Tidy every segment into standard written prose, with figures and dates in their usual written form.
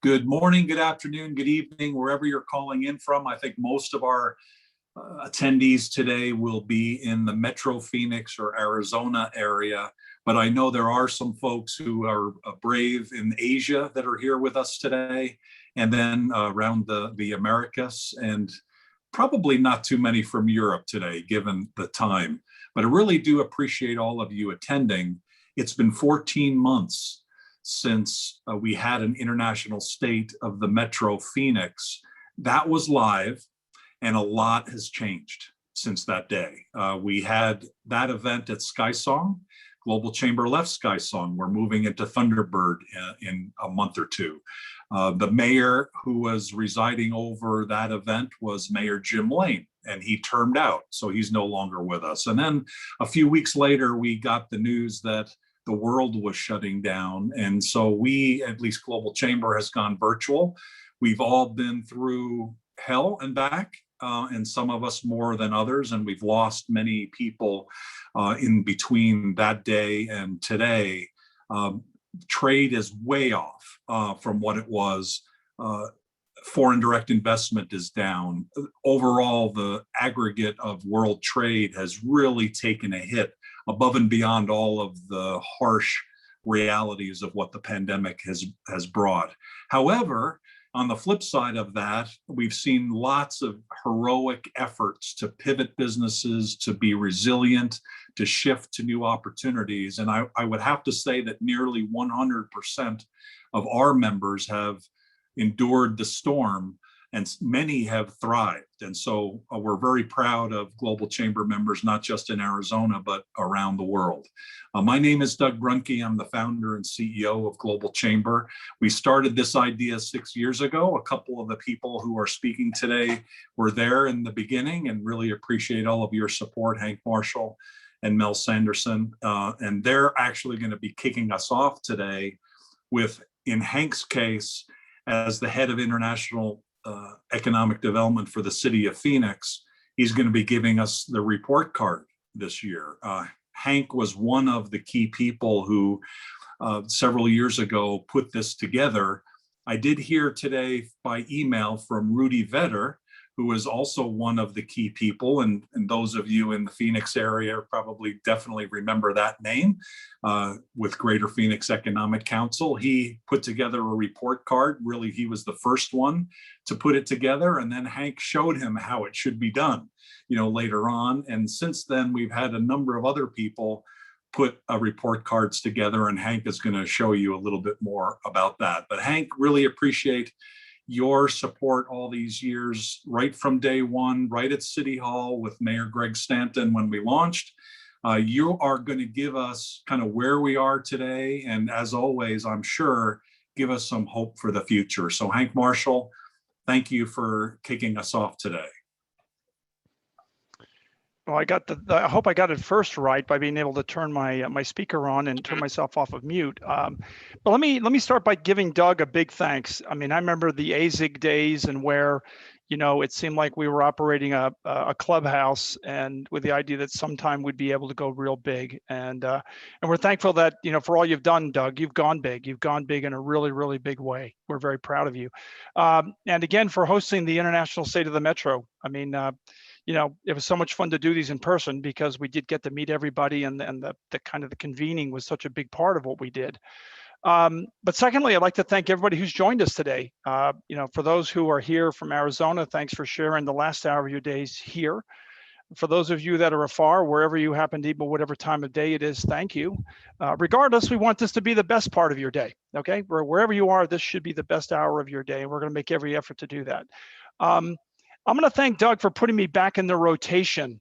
Good morning, good afternoon, good evening, wherever you're calling in from. I think most of our attendees today will be in the Metro Phoenix or Arizona area, but I know there are some folks who are brave in Asia that are here with us today, and then around the Americas, and probably not too many from Europe today, given the time. But I really do appreciate all of you attending. It's been 14 months since we had an international state of the Metro Phoenix. That was live, and a lot has changed since that day. We had that event at SkySong. Global Chamber left SkySong. We're moving into Thunderbird in a month or two. The mayor who was residing over that event was Mayor Jim Lane, and he termed out, so he's no longer with us. And then a few weeks later, we got the news that the world was shutting down. And so we, at least Global Chamber, has gone virtual. We've all been through hell and back, and some of us more than others. And we've lost many people in between that day and today. Trade is way off from what it was. Foreign direct investment is down. Overall, the aggregate of world trade has really taken a hit above and beyond all of the harsh realities of what the pandemic has brought. However, on the flip side of that, we've seen lots of heroic efforts to pivot businesses, to be resilient, to shift to new opportunities. And I would have to say that nearly 100% of our members have endured the storm, and many have thrived. And so we're very proud of Global Chamber members, not just in Arizona, but around the world. My name is Doug Brunke. I'm the founder and CEO of Global Chamber. We started this idea 6 years ago. A couple of the people who are speaking today were there in the beginning, and really appreciate all of your support, Hank Marshall and Mel Sanderson. And they're actually going to be kicking us off today with, in Hank's case, as the head of international economic development for the city of Phoenix, he's going to be giving us the report card this year. Hank was one of the key people who several years ago put this together. I did hear today by email from Rudy Vetter, who is also one of the key people, and those of you in the Phoenix area probably definitely remember that name, with Greater Phoenix Economic Council. He put together a report card. Really, he was the first one to put it together, and then Hank showed him how it should be done, later on. And since then, we've had a number of other people put report cards together, and Hank is going to show you a little bit more about that. But Hank, really appreciate your support all these years, right from day one, right at City Hall with Mayor Greg Stanton when we launched. You are going to give us kind of where we are today, and as always, I'm sure, give us some hope for the future. So Hank Marshall, thank you for kicking us off today. Well, I hope I got it first right by being able to turn my speaker on and turn myself off of mute. But let me start by giving Doug a big thanks. I mean, I remember the AZIG days, and where, it seemed like we were operating a clubhouse, and with the idea that sometime we'd be able to go real big. And we're thankful that, for all you've done, Doug, you've gone big. You've gone big in a really, really big way. We're very proud of you. And again, for hosting the International State of the Metro. I mean, it was so much fun to do these in person, because we did get to meet everybody, and the kind of the convening was such a big part of what we did. But secondly, I'd like to thank everybody who's joined us today. For those who are here from Arizona, thanks for sharing the last hour of your days here. For those of you that are afar, wherever you happen to be, but whatever time of day it is, thank you. Regardless, we want this to be the best part of your day, okay? Wherever you are, this should be the best hour of your day, and we're gonna make every effort to do that. I'm going to thank Doug for putting me back in the rotation,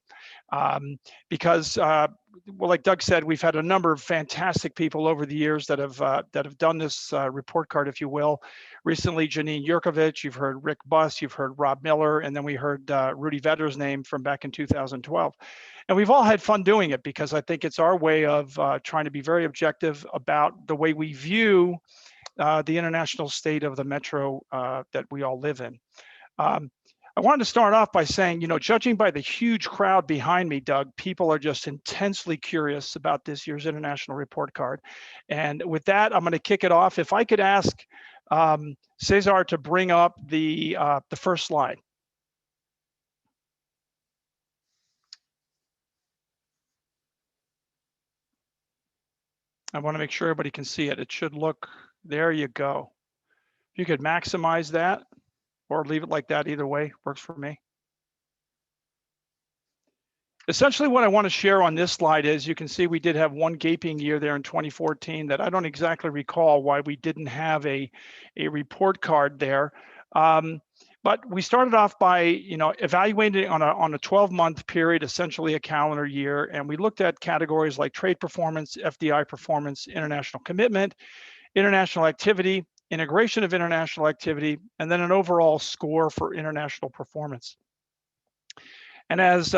because, well, like Doug said, we've had a number of fantastic people over the years that have done this report card, if you will. Recently, Jeanine Jerkovic, you've heard Rick Buss, you've heard Rob Miller, and then we heard Rudy Vetter's name from back in 2012. And we've all had fun doing it, because I think it's our way of trying to be very objective about the way we view the international state of the metro that we all live in. I wanted to start off by saying, judging by the huge crowd behind me, Doug, people are just intensely curious about this year's International Report Card. And with that, I'm going to kick it off. If I could ask Cesar to bring up the first slide. I want to make sure everybody can see it. It should look, there you go. If you could maximize that or leave it like that, either way works for me. Essentially what I want to share on this slide is, you can see we did have one gaping year there in 2014 that I don't exactly recall why we didn't have a report card there. But we started off by, evaluating on a 12-month period, essentially a calendar year, and we looked at categories like trade performance, FDI performance, international commitment, international activity, integration of international activity, and then an overall score for international performance. And as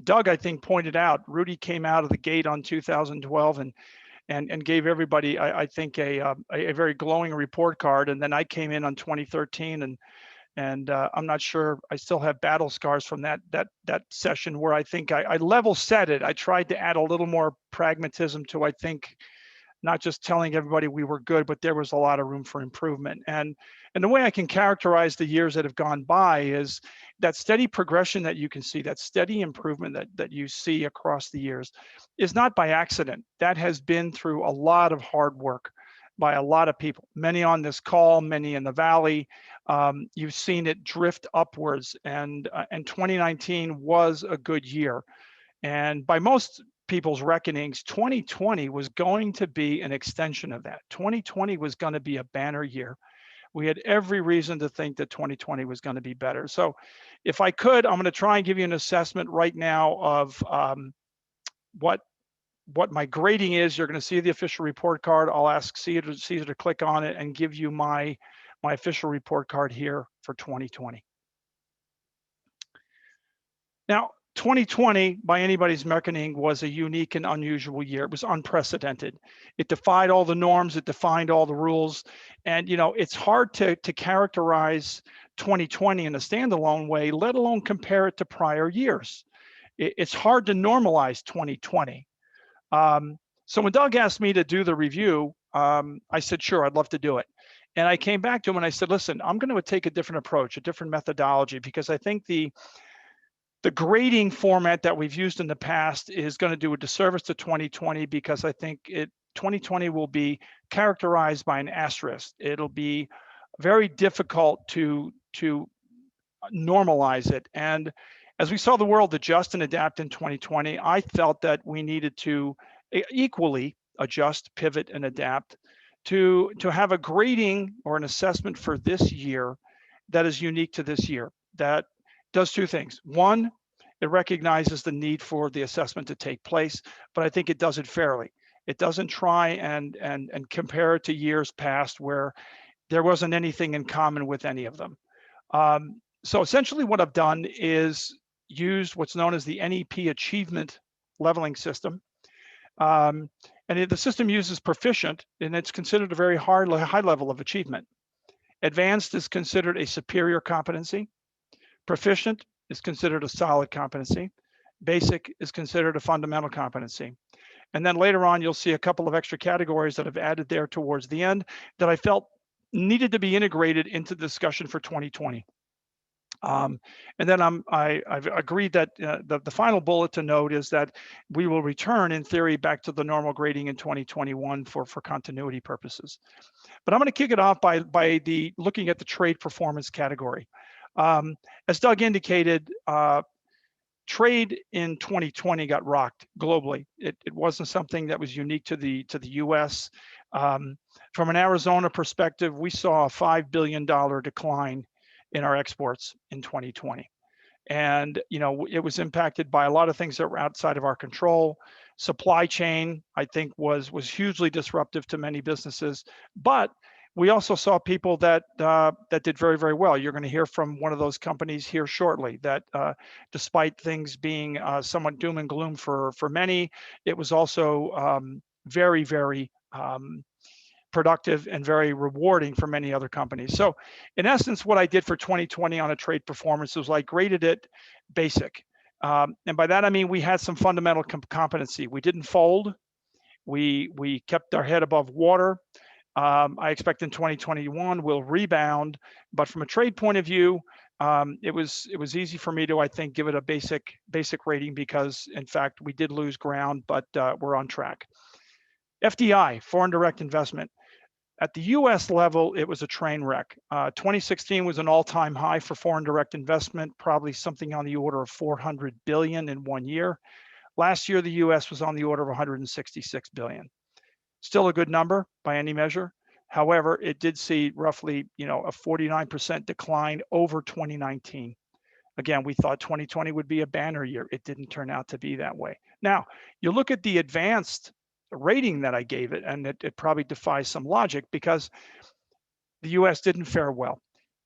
Doug, I think, pointed out, Rudy came out of the gate on 2012 and gave everybody, I think, a very glowing report card. And then I came in on 2013, and I'm not sure, I still have battle scars from that session where I think I level set it. I tried to add a little more pragmatism to, I think, not just telling everybody we were good, but there was a lot of room for improvement. And the way I can characterize the years that have gone by is that steady progression that you can see, that steady improvement that you see across the years is not by accident. That has been through a lot of hard work by a lot of people, many on this call, many in the Valley. You've seen it drift upwards, and 2019 was a good year. And by most people's reckonings, 2020 was going to be an extension of that. 2020 was going to be a banner year. We had every reason to think that 2020 was going to be better. So if I could, I'm going to try and give you an assessment right now of what my grading is. You're going to see the official report card. I'll ask Caesar to click on it and give you my official report card here for 2020. Now, 2020, by anybody's reckoning, was a unique and unusual year. It was unprecedented. It defied all the norms. It defined all the rules. And, it's hard to characterize 2020 in a standalone way, let alone compare it to prior years. It's hard to normalize 2020. So when Doug asked me to do the review, I said, sure, I'd love to do it. And I came back to him and I said, listen, I'm going to take a different approach, a different methodology, because I think the grading format that we've used in the past is going to do a disservice to 2020, because I think 2020 will be characterized by an asterisk. It'll be very difficult to normalize it. And as we saw the world adjust and adapt in 2020, I felt that we needed to equally adjust, pivot, and adapt to have a grading or an assessment for this year that is unique to this year, that does two things. One, it recognizes the need for the assessment to take place, but I think it does it fairly. It doesn't try and compare it to years past where there wasn't anything in common with any of them. So essentially what I've done is used what's known as the NEP achievement leveling system. And the system uses proficient, and it's considered a very high level of achievement. Advanced is considered a superior competency. Proficient is considered a solid competency. Basic is considered a fundamental competency. And then later on, you'll see a couple of extra categories that I've added there towards the end that I felt needed to be integrated into the discussion for 2020. And then I've agreed that the final bullet to note is that we will return, in theory, back to the normal grading in 2021 for continuity purposes. But I'm going to kick it off by looking at the trade performance category. As Doug indicated, trade in 2020 got rocked globally. It wasn't something that was unique to the U.S. From an Arizona perspective, we saw a $5 billion decline in our exports in 2020. And, it was impacted by a lot of things that were outside of our control. Supply chain, I think, was hugely disruptive to many businesses, but we also saw people that did very, very well. You're going to hear from one of those companies here shortly that despite things being somewhat doom and gloom for many, it was also very, very productive and very rewarding for many other companies. So in essence, what I did for 2020 on a trade performance was I graded it basic. And by that, I mean, we had some fundamental competency. We didn't fold. We kept our head above water. I expect in 2021 will rebound, but from a trade point of view, it was easy for me to, I think, give it a basic rating because in fact we did lose ground, but we're on track. FDI, foreign direct investment. At the US level, it was a train wreck. 2016 was an all-time high for foreign direct investment, probably something on the order of 400 billion in 1 year. Last year, the US was on the order of 166 billion. Still a good number by any measure. However, it did see roughly, a 49% decline over 2019. Again, we thought 2020 would be a banner year. It didn't turn out to be that way. Now, you look at the advanced rating that I gave it, and it probably defies some logic because the US didn't fare well.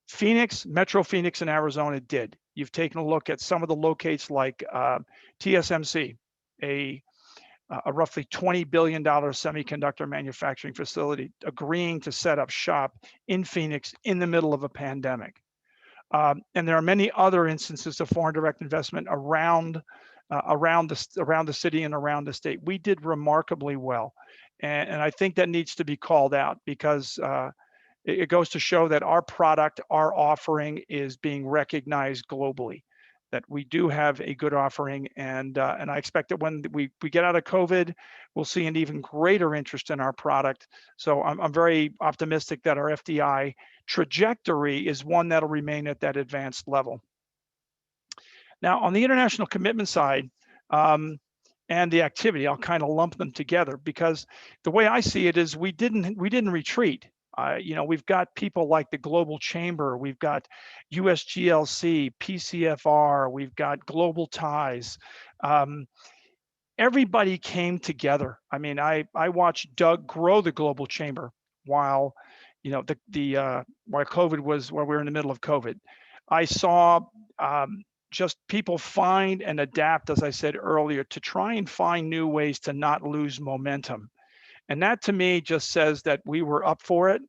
Phoenix, Metro Phoenix and Arizona did. You've taken a look at some of the locates like TSMC, a roughly $20 billion semiconductor manufacturing facility, agreeing to set up shop in Phoenix in the middle of a pandemic. And there are many other instances of foreign direct investment around the city and around the state. We did remarkably well, and I think that needs to be called out because it goes to show that our product, our offering, is being recognized globally. That we do have a good offering, and I expect that when we get out of COVID, we'll see an even greater interest in our product. So I'm very optimistic that our FDI trajectory is one that'll remain at that advanced level. Now, on the international commitment side and the activity, I'll kind of lump them together because the way I see it is we didn't retreat. We've got people like the Global Chamber, we've got USGLC, PCFR, we've got Global Ties. Everybody came together. I mean, I watched Doug grow the Global Chamber while, while COVID was, while we were in the middle of COVID. I saw just people find and adapt, as I said earlier, to try and find new ways to not lose momentum. And that to me just says that we were up for it.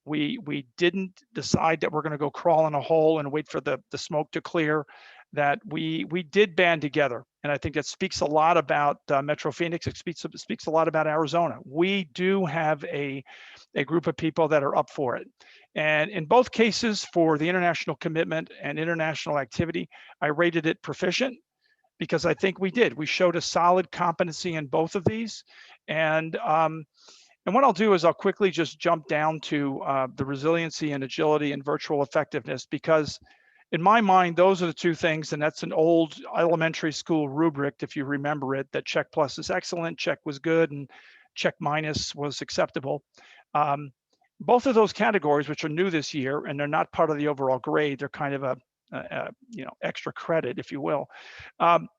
We didn't decide that we're going to go crawl in a hole and wait for the smoke to clear, that we did band together. And I think that speaks a lot about Metro Phoenix. It speaks a lot about Arizona. We do have a group of people that are up for it. And in both cases, for the international commitment and international activity, I rated it proficient because I think we did. We showed a solid competency in both of these. And what I'll do is I'll quickly just jump down to the resiliency and agility and virtual effectiveness, because in my mind, those are the two things, and that's an old elementary school rubric, if you remember it, that check plus is excellent, check was good, and check minus was acceptable. Both of those categories, which are new this year, and they're not part of the overall grade, they're kind of a extra credit, if you will.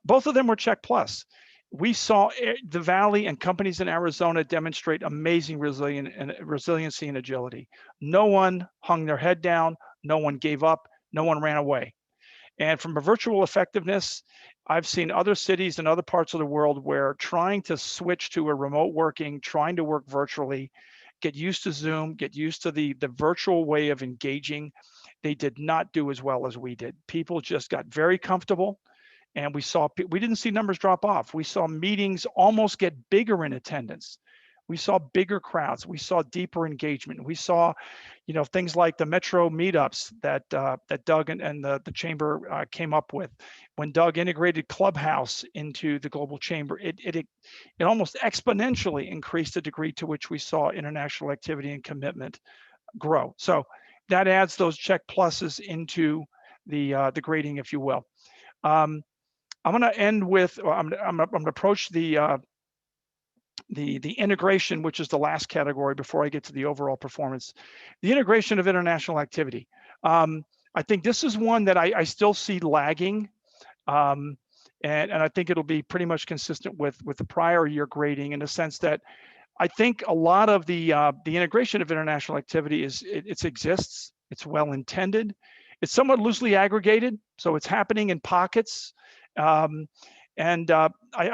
Both of them were check plus. We saw the Valley and companies in Arizona demonstrate amazing resiliency and agility. No one hung their head down, no one gave up, no one ran away. And from a virtual effectiveness, I've seen other cities in other parts of the world where trying to switch to a remote working, trying to work virtually, get used to Zoom, get used to the virtual way of engaging, they did not do as well as we did. People just got very comfortable. And we didn't see numbers drop off. We saw meetings almost get bigger in attendance. We saw bigger crowds. We saw deeper engagement. We saw, things like the Metro meetups that Doug and the Chamber came up with. When Doug integrated Clubhouse into the Global Chamber, it almost exponentially increased the degree to which we saw international activity and commitment grow. So that adds those check pluses into the grading, if you will. I'm going to end with, I'm going to approach the integration, which is the last category before I get to the overall performance. The integration of international activity. I think this is one that I still see lagging, and I think it'll be pretty much consistent with the prior year grading, in the sense that I think a lot of the integration of international activity it exists, it's well intended, it's somewhat loosely aggregated, so it's happening in pockets. I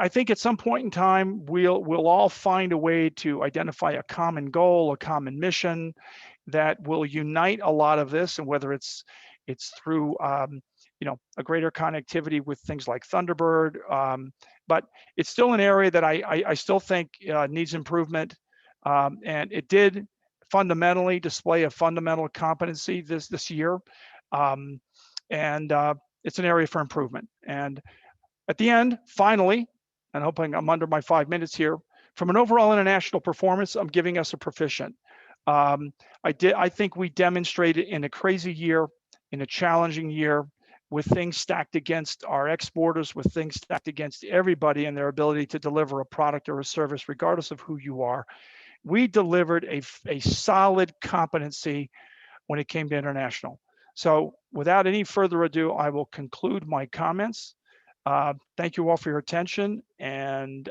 think at some point in time, we'll all find a way to identify a common goal, a common mission that will unite a lot of this, and whether it's through a greater connectivity with things like Thunderbird, but it's still an area that I still think needs improvement, and it did fundamentally display a fundamental competency this year. And it's an area for improvement. And at the end, finally, and hoping I'm under my 5 minutes here, from an overall international performance, I'm giving us a proficient. I think we demonstrated in a crazy year, in a challenging year, with things stacked against our exporters, with things stacked against everybody and their ability to deliver a product or a service, regardless of who you are. We delivered a solid competency when it came to international. So without any further ado, I will conclude my comments. Thank you all for your attention. And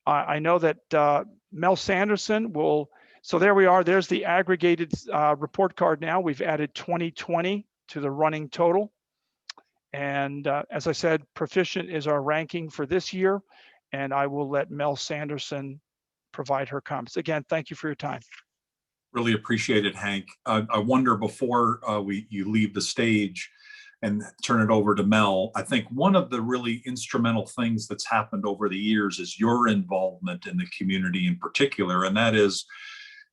I know that Mel Sanderson will, so there we are, there's the aggregated report card now. We've added 2020 to the running total. And as I said, proficient is our ranking for this year. And I will let Mel Sanderson provide her comments. Again, thank you for your time. Really appreciate it, Hank. I wonder before you leave the stage and turn it over to Mel, I think one of the really instrumental things that's happened over the years is your involvement in the community in particular. And that is,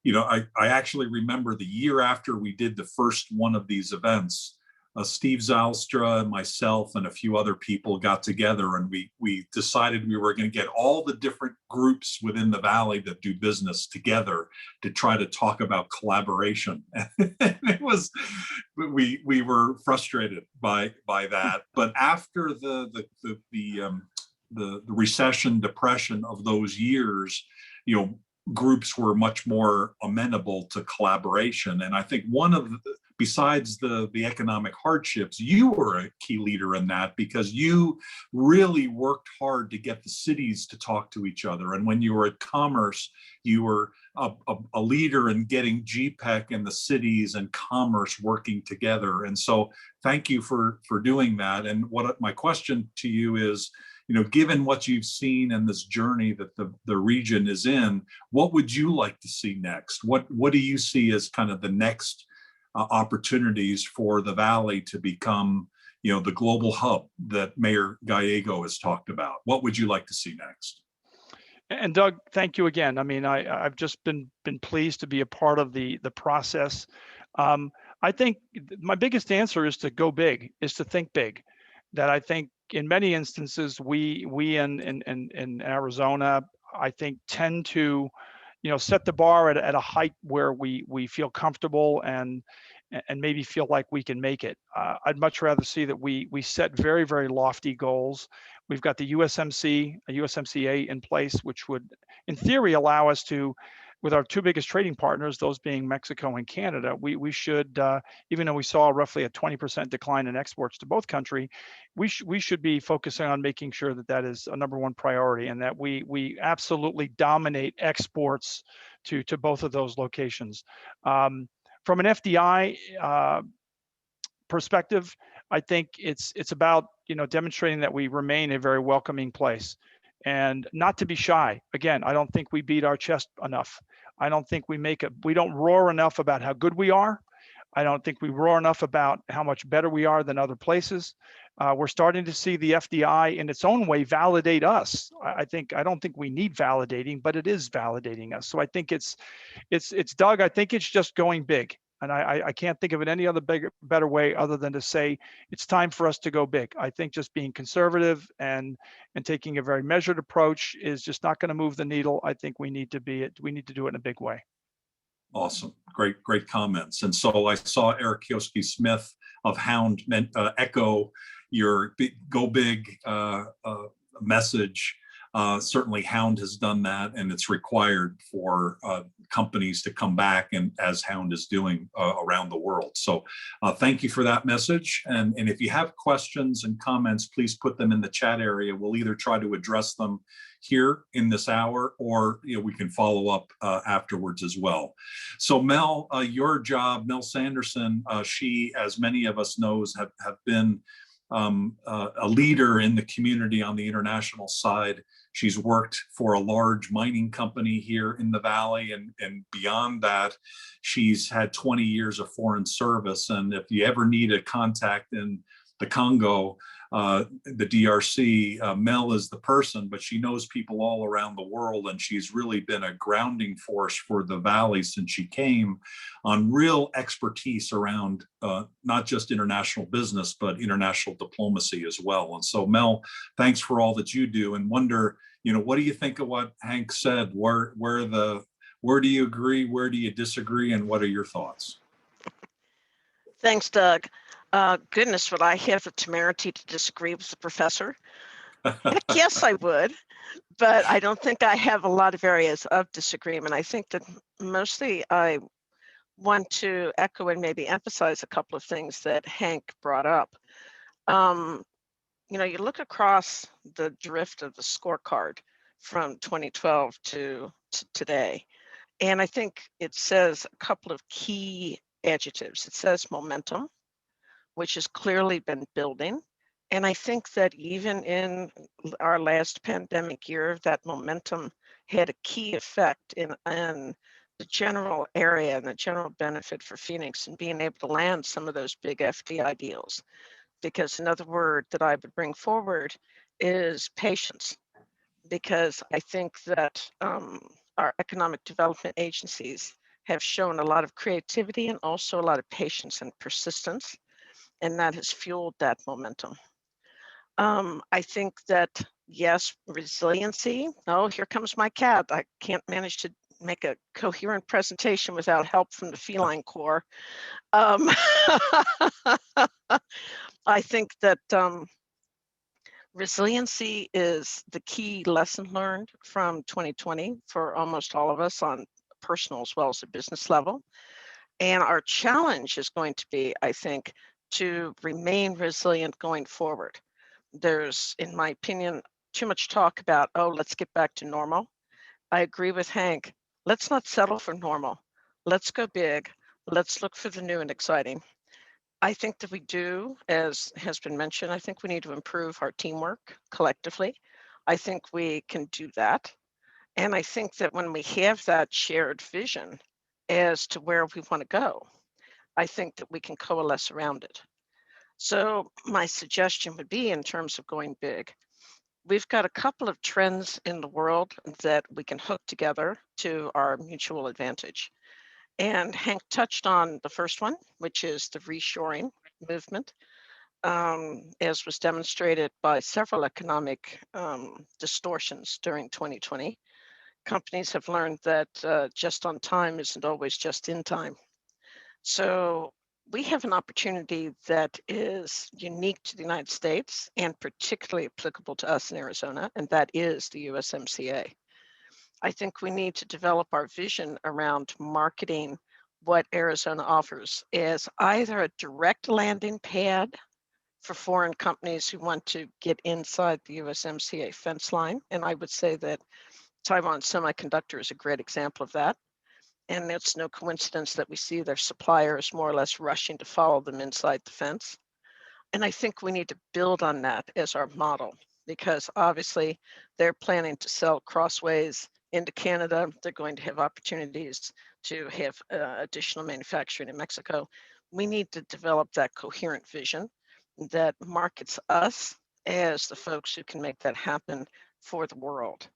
I actually remember the year after we did the first one of these events, Steve Zylstra and myself and a few other people got together and we decided we were going to get all the different groups within the Valley that do business together to try to talk about collaboration. It was, we were frustrated by that. But after the recession, depression of those years, groups were much more amenable to collaboration. And I think besides the economic hardships, you were a key leader in that because you really worked hard to get the cities to talk to each other. And when you were at Commerce, you were a leader in getting GPEC and the cities and Commerce working together. And so thank you for doing that. And what my question to you is, given what you've seen in this journey that the region is in, what would you like to see next? What do you see as kind of the next opportunities for the Valley to become, the global hub that Mayor Gallego has talked about? What would you like to see next? And Doug, thank you again. I mean, I've just been pleased to be a part of the process. I think my biggest answer is to go big, is to think big. That I think in many instances we in Arizona, I think tend to, set the bar at a height where we feel comfortable and maybe feel like we can make it. I'd much rather see that we set very, very lofty goals. We've got the USMCA in place, which would, in theory, allow us to, with our two biggest trading partners, those being Mexico and Canada, we should, even though we saw roughly a 20% decline in exports to both countries, we should be focusing on making sure that is a number one priority and that we absolutely dominate exports to both of those locations. From an FDI perspective, I think it's about demonstrating that we remain a very welcoming place. And not to be shy. Again, I don't think we beat our chest enough. I don't think we don't roar enough about how good we are. I don't think we roar enough about how much better we are than other places. We're starting to see the FDI in its own way validate us. I don't think we need validating, but it is validating us. So I think it's Doug, I think it's just going big. And I can't think of it any other better way other than to say it's time for us to go big. I think just being conservative and taking a very measured approach is just not going to move the needle. I think we need to do it in a big way. Awesome. Great comments. And so I saw Eric Kioski-Smith of Hound echo your go big message. Certainly Hound has done that, and it's required for companies to come back, and as Hound is doing around the world. So thank you for that message. And if you have questions and comments, please put them in the chat area. We'll either try to address them here in this hour, or we can follow up afterwards as well. So Mel, your job, Mel Sanderson, she, as many of us knows, have been a leader in the community on the international side. She's worked for a large mining company here in the Valley, and beyond that, she's had 20 years of foreign service. And if you ever need a contact in the Congo, the DRC. Mel is the person, but she knows people all around the world, and she's really been a grounding force for the Valley since she came, on real expertise around not just international business, but international diplomacy as well. And so, Mel, thanks for all that you do. And wonder, what do you think of what Hank said? Where do you agree? Where do you disagree? And what are your thoughts? Thanks, Doug. Goodness, would I have the temerity to disagree with the professor? Heck, yes, I would. But I don't think I have a lot of areas of disagreement. I think that mostly I want to echo and maybe emphasize a couple of things that Hank brought up. You look across the drift of the scorecard from 2012 to today, and I think it says a couple of key adjectives. It says momentum, which has clearly been building. And I think that even in our last pandemic year, that momentum had a key effect in the general area and the general benefit for Phoenix and being able to land some of those big FDI deals. Because another word that I would bring forward is patience. Because I think that our economic development agencies have shown a lot of creativity and also a lot of patience and persistence, and that has fueled that momentum. I think that, yes, resiliency. Oh, here comes my cat. I can't manage to make a coherent presentation without help from the feline corps. I think that resiliency is the key lesson learned from 2020 for almost all of us on personal as well as a business level. And our challenge is going to be, I think, to remain resilient going forward. There's, in my opinion, too much talk about, oh, let's get back to normal. I agree with Hank. Let's not settle for normal. Let's go big. Let's look for the new and exciting. I think that we do, as has been mentioned, I think we need to improve our teamwork collectively. I think we can do that. And I think that when we have that shared vision as to where we want to go, I think that we can coalesce around it. So my suggestion would be, in terms of going big, we've got a couple of trends in the world that we can hook together to our mutual advantage. And Hank touched on the first one, which is the reshoring movement, as was demonstrated by several economic distortions during 2020. Companies have learned that just on time isn't always just in time. So we have an opportunity that is unique to the United States and particularly applicable to us in Arizona, and that is the USMCA. I think we need to develop our vision around marketing what Arizona offers as either a direct landing pad for foreign companies who want to get inside the USMCA fence line. And I would say that Taiwan Semiconductor is a great example of that. And it's no coincidence that we see their suppliers more or less rushing to follow them inside the fence. And I think we need to build on that as our model, because obviously they're planning to sell crossways into Canada. They're going to have opportunities to have additional manufacturing in Mexico. We need to develop that coherent vision that markets us as the folks who can make that happen for the world.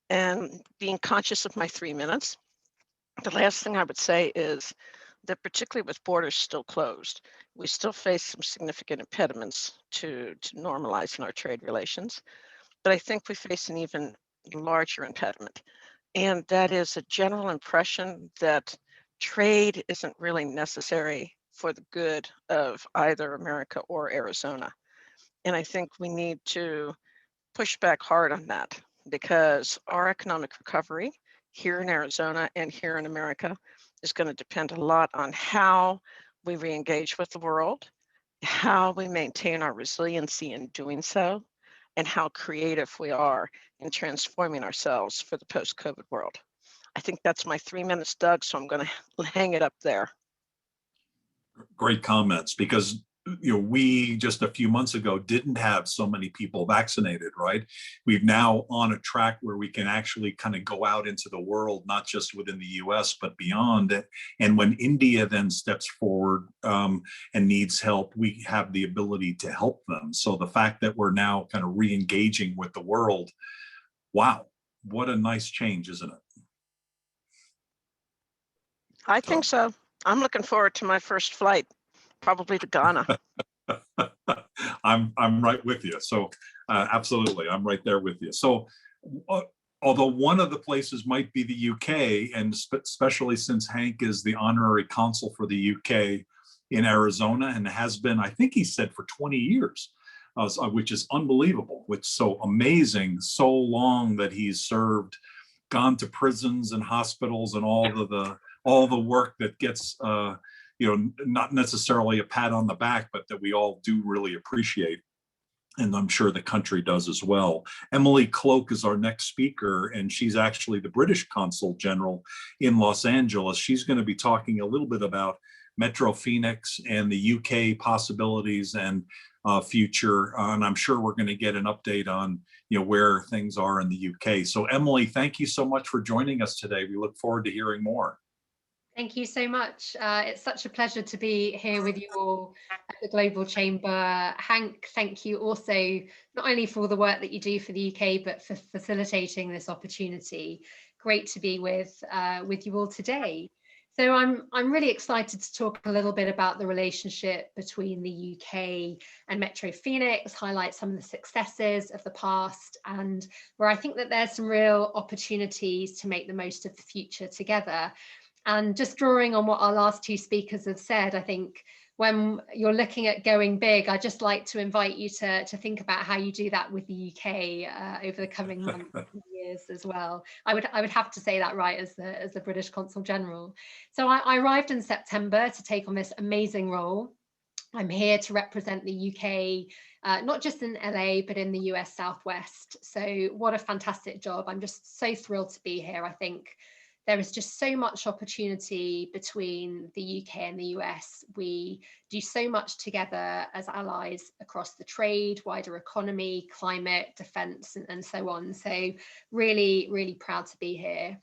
And being conscious of my 3 minutes, the last thing I would say is that particularly with borders still closed, we still face some significant impediments to normalizing our trade relations. But I think we face an even larger impediment, and that is a general impression that trade isn't really necessary for the good of either America or Arizona. And I think we need to push back hard on that, because our economic recovery here in Arizona and here in America is going to depend a lot on how we re-engage with the world, how we maintain our resiliency in doing so, and how creative we are in transforming ourselves for the post-COVID world. I think that's my 3 minutes, Doug, so I'm going to hang it up there. Great comments, because we just a few months ago didn't have so many people vaccinated, right? We've now on a track where we can actually kind of go out into the world, not just within the US, but beyond it. And when India then steps forward and needs help, we have the ability to help them. So the fact that we're now kind of re-engaging with the world, wow, what a nice change, isn't it? I think so. I'm looking forward to my first flight, probably to Ghana. I'm right with you. So absolutely, I'm right there with you. So although one of the places might be the UK, and especially since Hank is the honorary consul for the UK in Arizona and has been, I think he said, for 20 years, which is unbelievable, which so amazing, so long that he's served, gone to prisons and hospitals and all the work that gets not necessarily a pat on the back, but that we all do really appreciate. And I'm sure the country does as well. Emily Cloak is our next speaker, and she's actually the British Consul General in Los Angeles. She's going to be talking a little bit about Metro Phoenix and the UK possibilities and future. And I'm sure we're going to get an update on where things are in the UK. So Emily, thank you so much for joining us today. We look forward to hearing more. Thank you so much. It's such a pleasure to be here with you all at the Global Chamber. Hank, thank you also not only for all the work that you do for the UK, but for facilitating this opportunity. Great to be with you all today. So I'm really excited to talk a little bit about the relationship between the UK and Metro Phoenix, highlight some of the successes of the past, and where I think that there's some real opportunities to make the most of the future together. And just drawing on what our last two speakers have said, I think when you're looking at going big, I'd just like to invite you to think about how you do that with the UK over the coming months and years as well. I would have to say that right as the British Consul General. So I arrived in September to take on this amazing role. I'm here to represent the UK, not just in LA, but in the US Southwest. So what a fantastic job. I'm just so thrilled to be here. I think there is just so much opportunity between the UK and the US. We do so much together as allies across the trade, wider economy, climate, defense, and so on. So really, really proud to be here.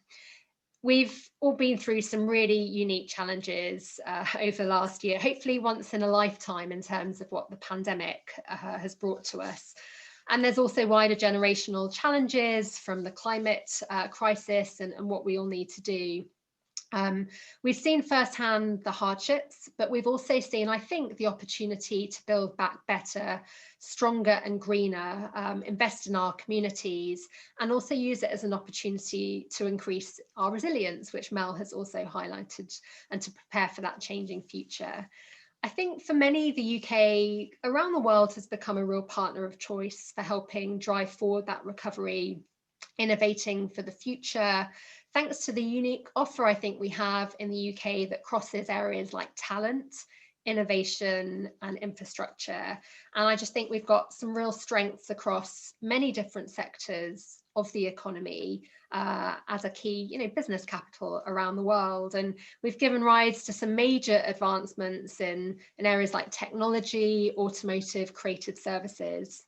We've all been through some really unique challenges over the last year, hopefully once in a lifetime in terms of what the pandemic has brought to us. And there's also wider generational challenges from the climate crisis and what we all need to do. We've seen firsthand the hardships, but we've also seen, I think, the opportunity to build back better, stronger and greener, invest in our communities, and also use it as an opportunity to increase our resilience, which Mel has also highlighted, and to prepare for that changing future. I think for many, the UK around the world has become a real partner of choice for helping drive forward that recovery, innovating for the future, thanks to the unique offer I think we have in the UK that crosses areas like talent, innovation and infrastructure. And I just think we've got some real strengths across many different sectors of the economy as a key, business capital around the world. And we've given rise to some major advancements in areas like technology, automotive, creative services.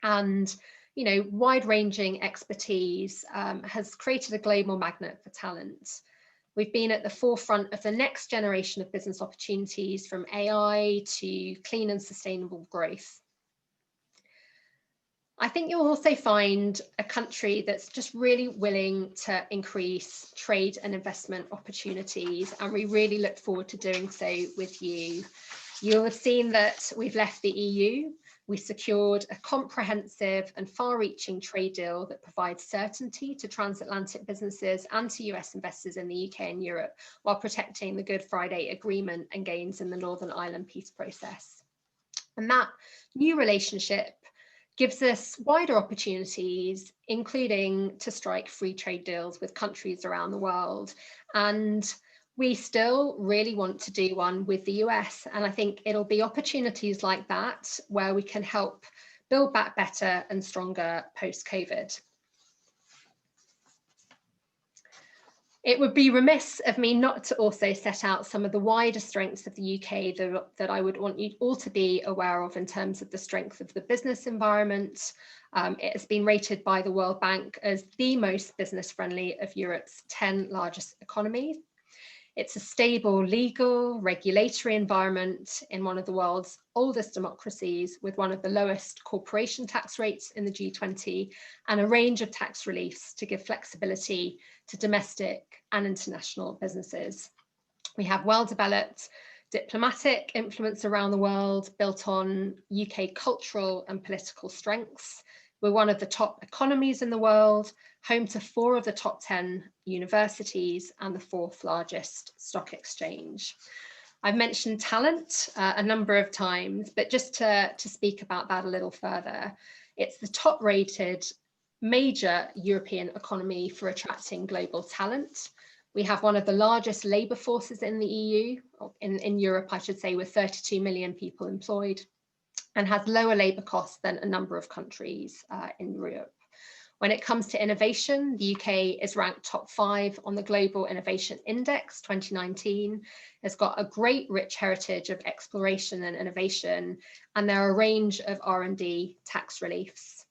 And wide-ranging expertise has created a global magnet for talent. We've been at the forefront of the next generation of business opportunities, from AI to clean and sustainable growth. I think you'll also find a country that's just really willing to increase trade and investment opportunities, and we really look forward to doing so with you. You'll have seen that we've left the EU. We secured a comprehensive and far-reaching trade deal that provides certainty to transatlantic businesses and to US investors in the UK and Europe, while protecting the Good Friday Agreement and gains in the Northern Ireland peace process. And that new relationship gives us wider opportunities, including to strike free trade deals with countries around the world. And we still really want to do one with the US. And I think it'll be opportunities like that where we can help build back better and stronger post-COVID. It would be remiss of me not to also set out some of the wider strengths of the UK that I would want you all to be aware of in terms of the strength of the business environment. It has been rated by the World Bank as the most business friendly of Europe's 10 largest economies. It's a stable legal, regulatory environment in one of the world's oldest democracies, with one of the lowest corporation tax rates in the G20 and a range of tax reliefs to give flexibility to domestic and international businesses. We have well-developed diplomatic influence around the world built on UK cultural and political strengths. We're one of the top economies in the world, home to 4 of the top 10 universities and the 4th largest stock exchange. I've mentioned talent a number of times, but just to speak about that a little further, it's the top rated major European economy for attracting global talent. We have one of the largest labour forces in the EU, in Europe, I should say, with 32 million people employed, and has lower labour costs than a number of countries in Europe. When it comes to innovation, the UK is ranked top 5 on the Global Innovation Index 2019. It's got a great rich heritage of exploration and innovation, and there are a range of R&D tax reliefs.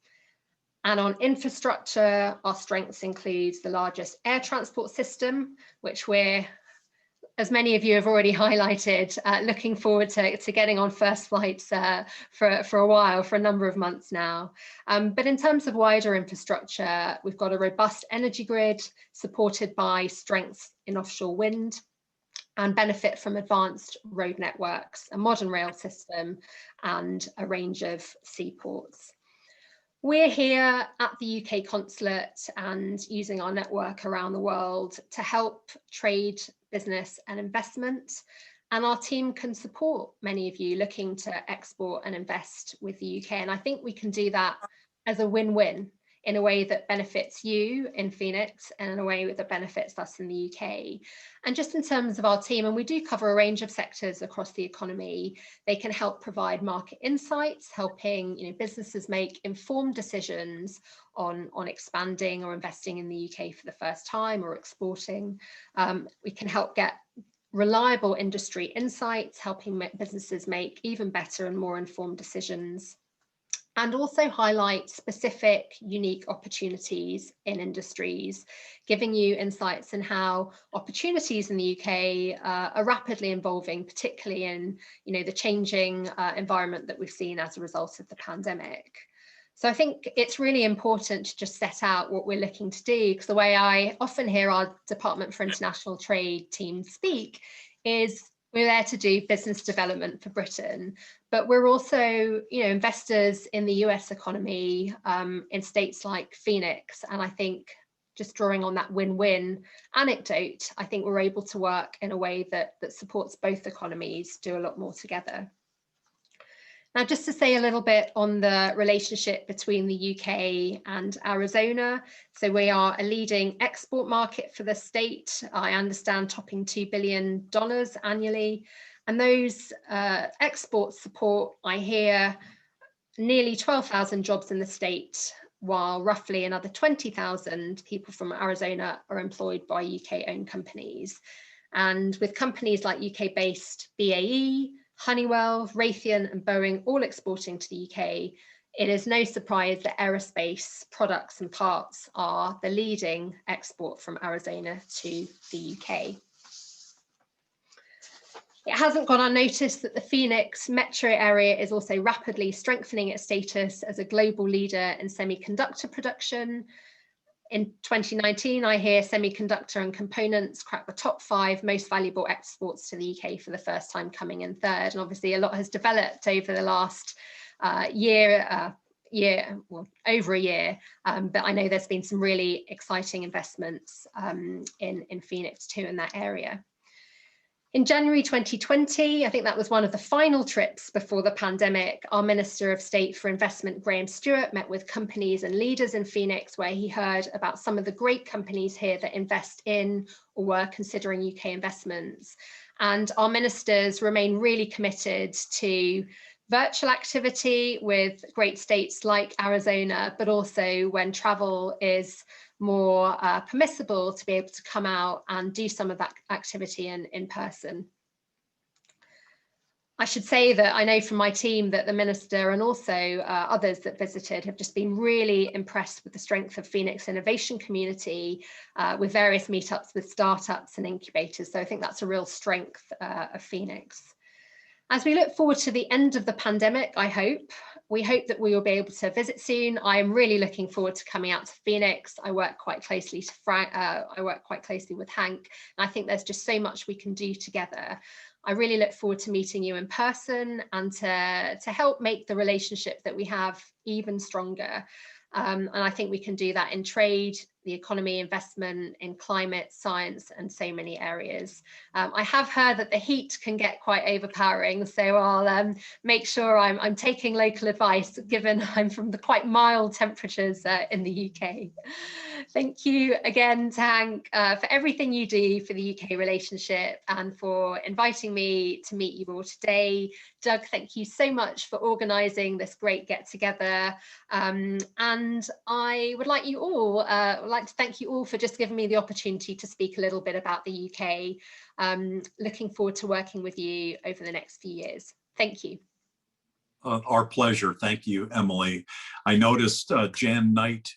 And on infrastructure, our strengths include the largest air transport system, which we're, as many of you have already highlighted, looking forward to getting on first flights for a while, for a number of months now. But in terms of wider infrastructure, we've got a robust energy grid supported by strengths in offshore wind and benefit from advanced road networks, a modern rail system, and a range of seaports. We're here at the UK Consulate and using our network around the world to help trade, business and investment. And our team can support many of you looking to export and invest with the UK. And I think we can do that as a win-win, in a way that benefits you in Phoenix and in a way that benefits us in the UK. And just in terms of our team, and we do cover a range of sectors across the economy, they can help provide market insights, helping businesses make informed decisions on expanding or investing in the UK for the first time or exporting. We can help get reliable industry insights, helping businesses make even better and more informed decisions, and also highlight specific, unique opportunities in industries, giving you insights in how opportunities in the UK are rapidly evolving, particularly in the changing environment that we've seen as a result of the pandemic. So I think it's really important to just set out what we're looking to do, because the way I often hear our Department for International Trade team speak is we're there to do business development for Britain, but we're also, investors in the US economy in states like Phoenix. And I think just drawing on that win-win anecdote, I think we're able to work in a way that supports both economies, do a lot more together. Now, just to say a little bit on the relationship between the UK and Arizona. So we are a leading export market for the state. I understand topping $2 billion annually. And those exports support, I hear, nearly 12,000 jobs in the state, while roughly another 20,000 people from Arizona are employed by UK-owned companies. And with companies like UK-based BAE, Honeywell, Raytheon and Boeing all exporting to the UK, it is no surprise that aerospace products and parts are the leading export from Arizona to the UK. It hasn't gone unnoticed that the Phoenix metro area is also rapidly strengthening its status as a global leader in semiconductor production. In 2019, I hear semiconductor and components cracked the top 5 most valuable exports to the UK for the first time, coming in 3rd. And obviously a lot has developed over the last over a year, but I know there's been some really exciting investments in Phoenix too in that area. In January 2020, I think that was one of the final trips before the pandemic, our Minister of State for Investment, Graham Stewart, met with companies and leaders in Phoenix, where he heard about some of the great companies here that invest in or were considering UK investments. And our ministers remain really committed to virtual activity with great states like Arizona, but also when travel is more permissible to be able to come out and do some of that activity in person. I should say that I know from my team that the minister and also others that visited have just been really impressed with the strength of Phoenix innovation community with various meetups with startups and incubators. So I think that's a real strength of Phoenix. As we look forward to the end of the pandemic, we hope that we will be able to visit soon. I am really looking forward to coming out to Phoenix. I work quite closely with Hank, and I think there's just so much we can do together. I really look forward to meeting you in person and to help make the relationship that we have even stronger. And I think we can do that in trade, the economy, investment, in climate, science, and so many areas. I have heard that the heat can get quite overpowering, so I'll make sure I'm taking local advice, given I'm from the quite mild temperatures in the UK. Thank you again to Hank for everything you do for the UK relationship and for inviting me to meet you all today. Doug, thank you so much for organising this great get-together. And I would like to thank you all for just giving me the opportunity to speak a little bit about the UK. Looking forward to working with you over the next few years. Thank you. Our pleasure. Thank you, Emily. I noticed Jan Knight,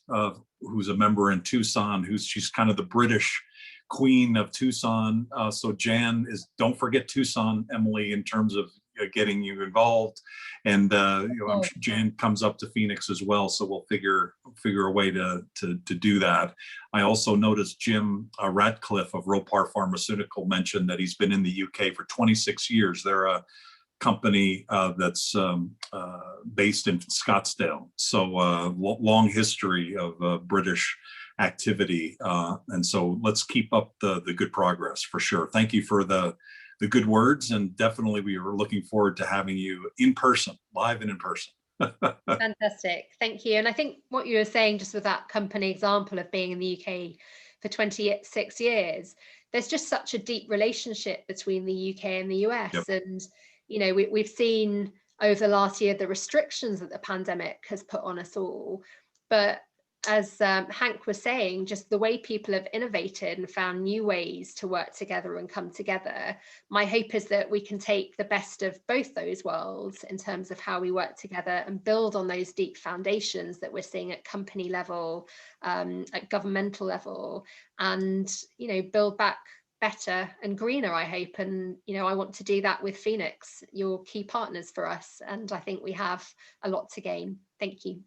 who's a member in Tucson, she's kind of the British queen of Tucson. So Jan don't forget Tucson, Emily, in terms of getting you involved. And I'm sure Jan comes up to Phoenix as well, so we'll figure a way to do that. I also noticed Jim Ratcliffe of Ropar Pharmaceutical mentioned that he's been in the UK for 26 years. They're a company that's based in Scottsdale, so long history of British activity, and so let's keep up the good progress for sure. Thank you for the good words, and definitely we are looking forward to having you in person, live and in person. Fantastic, thank you. And I think what you were saying just with that company example of being in the UK for 26 years, there's just such a deep relationship between the UK and the US. Yep. And you know, we've seen over the last year the restrictions that the pandemic has put on us all, but as Hank was saying, just the way people have innovated and found new ways to work together and come together. My hope is that we can take the best of both those worlds in terms of how we work together and build on those deep foundations that we're seeing at company level, at governmental level, and, you know, build back better and greener, I hope. And, you know, I want to do that with Phoenix. You're key partners for us, and I think we have a lot to gain. Thank you.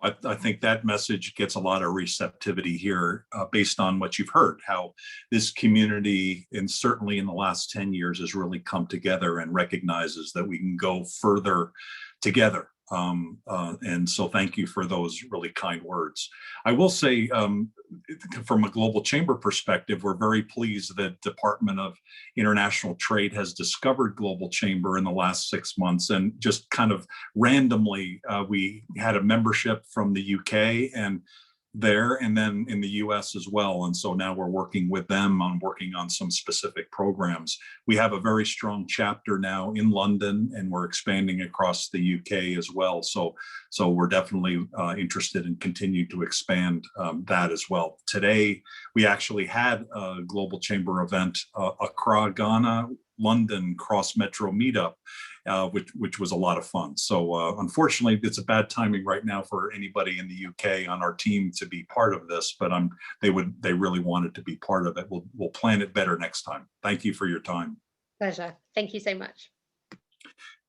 I think that message gets a lot of receptivity here based on what you've heard, how this community, and certainly in the last 10 years, has really come together and recognizes that we can go further together. And so thank you for those really kind words. I will say, from a global chamber perspective, we're very pleased that Department of International Trade has discovered global chamber in the last 6 months, and just kind of randomly we had a membership from the UK and then in the US as well. And so now we're working with them on some specific programs. We have a very strong chapter now in London, and we're expanding across the UK as well. So we're definitely interested in continuing to expand that as well. Today, we actually had a Global Chamber event, Accra, Ghana, London cross metro meetup, which was a lot of fun. So unfortunately, it's a bad timing right now for anybody in the UK on our team to be part of this, but they really wanted to be part of it. We'll plan it better next time. Thank you for your time. Pleasure. Thank you so much.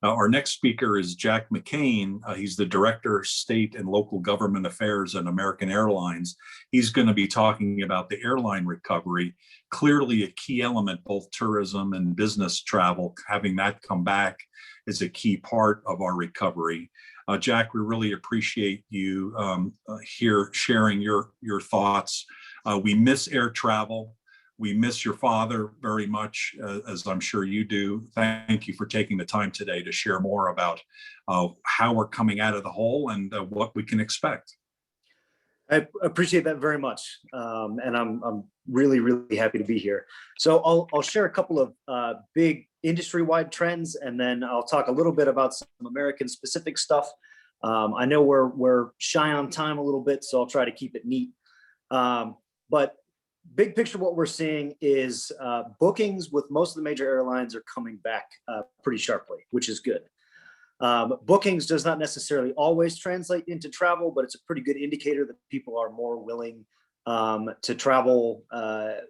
Our next speaker is Jack McCain. He's the Director, State and Local Government Affairs at American Airlines. He's going to be talking about the airline recovery. Clearly a key element, both tourism and business travel, having that come back is a key part of our recovery. Jack, we really appreciate you here sharing your thoughts. We miss air travel. We miss your father very much, as I'm sure you do. Thank you for taking the time today to share more about how we're coming out of the hole and what we can expect. I appreciate that very much, and I'm really, really happy to be here. So I'll share a couple of big industry-wide trends, and then I'll talk a little bit about some American-specific stuff. I know we're shy on time a little bit, so I'll try to keep it neat. But big picture, what we're seeing is bookings with most of the major airlines are coming back pretty sharply, which is good. Bookings does not necessarily always translate into travel, but it's a pretty good indicator that people are more willing to travel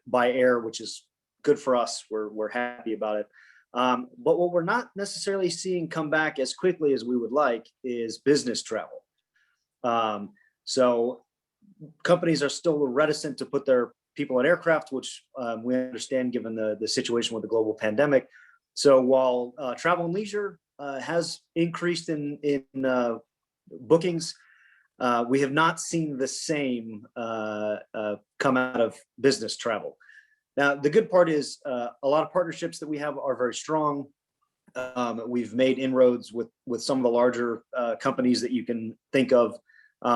by air, which is good for us. We're happy about it. But what we're not necessarily seeing come back as quickly as we would like is business travel. So companies are still reticent to put their people on aircraft, which we understand given the situation with the global pandemic. So while travel and leisure has increased in bookings, we have not seen the same come out of business travel. Now, the good part is a lot of partnerships that we have are very strong. We've made inroads with some of the larger companies that you can think of.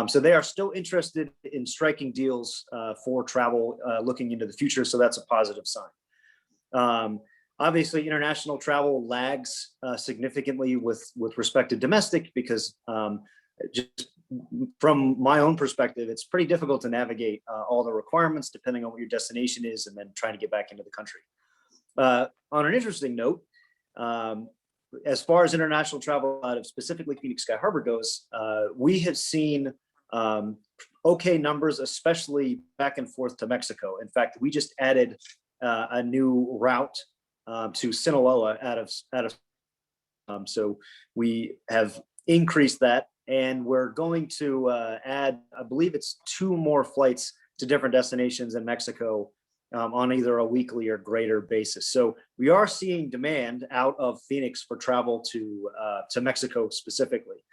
So they are still interested in striking deals for travel looking into the future. So that's a positive sign. Obviously, international travel lags significantly with respect to domestic because just from my own perspective, it's pretty difficult to navigate all the requirements depending on what your destination is and then trying to get back into the country. On an interesting note, as far as international travel out of specifically Phoenix Sky Harbor goes, we have seen okay numbers, especially back and forth to Mexico. In fact, we just added a new route to Sinaloa out of so we have increased that, and we're going to add, I believe it's 2 more flights to different destinations in Mexico on either a weekly or greater basis. So we are seeing demand out of Phoenix for travel to Mexico specifically.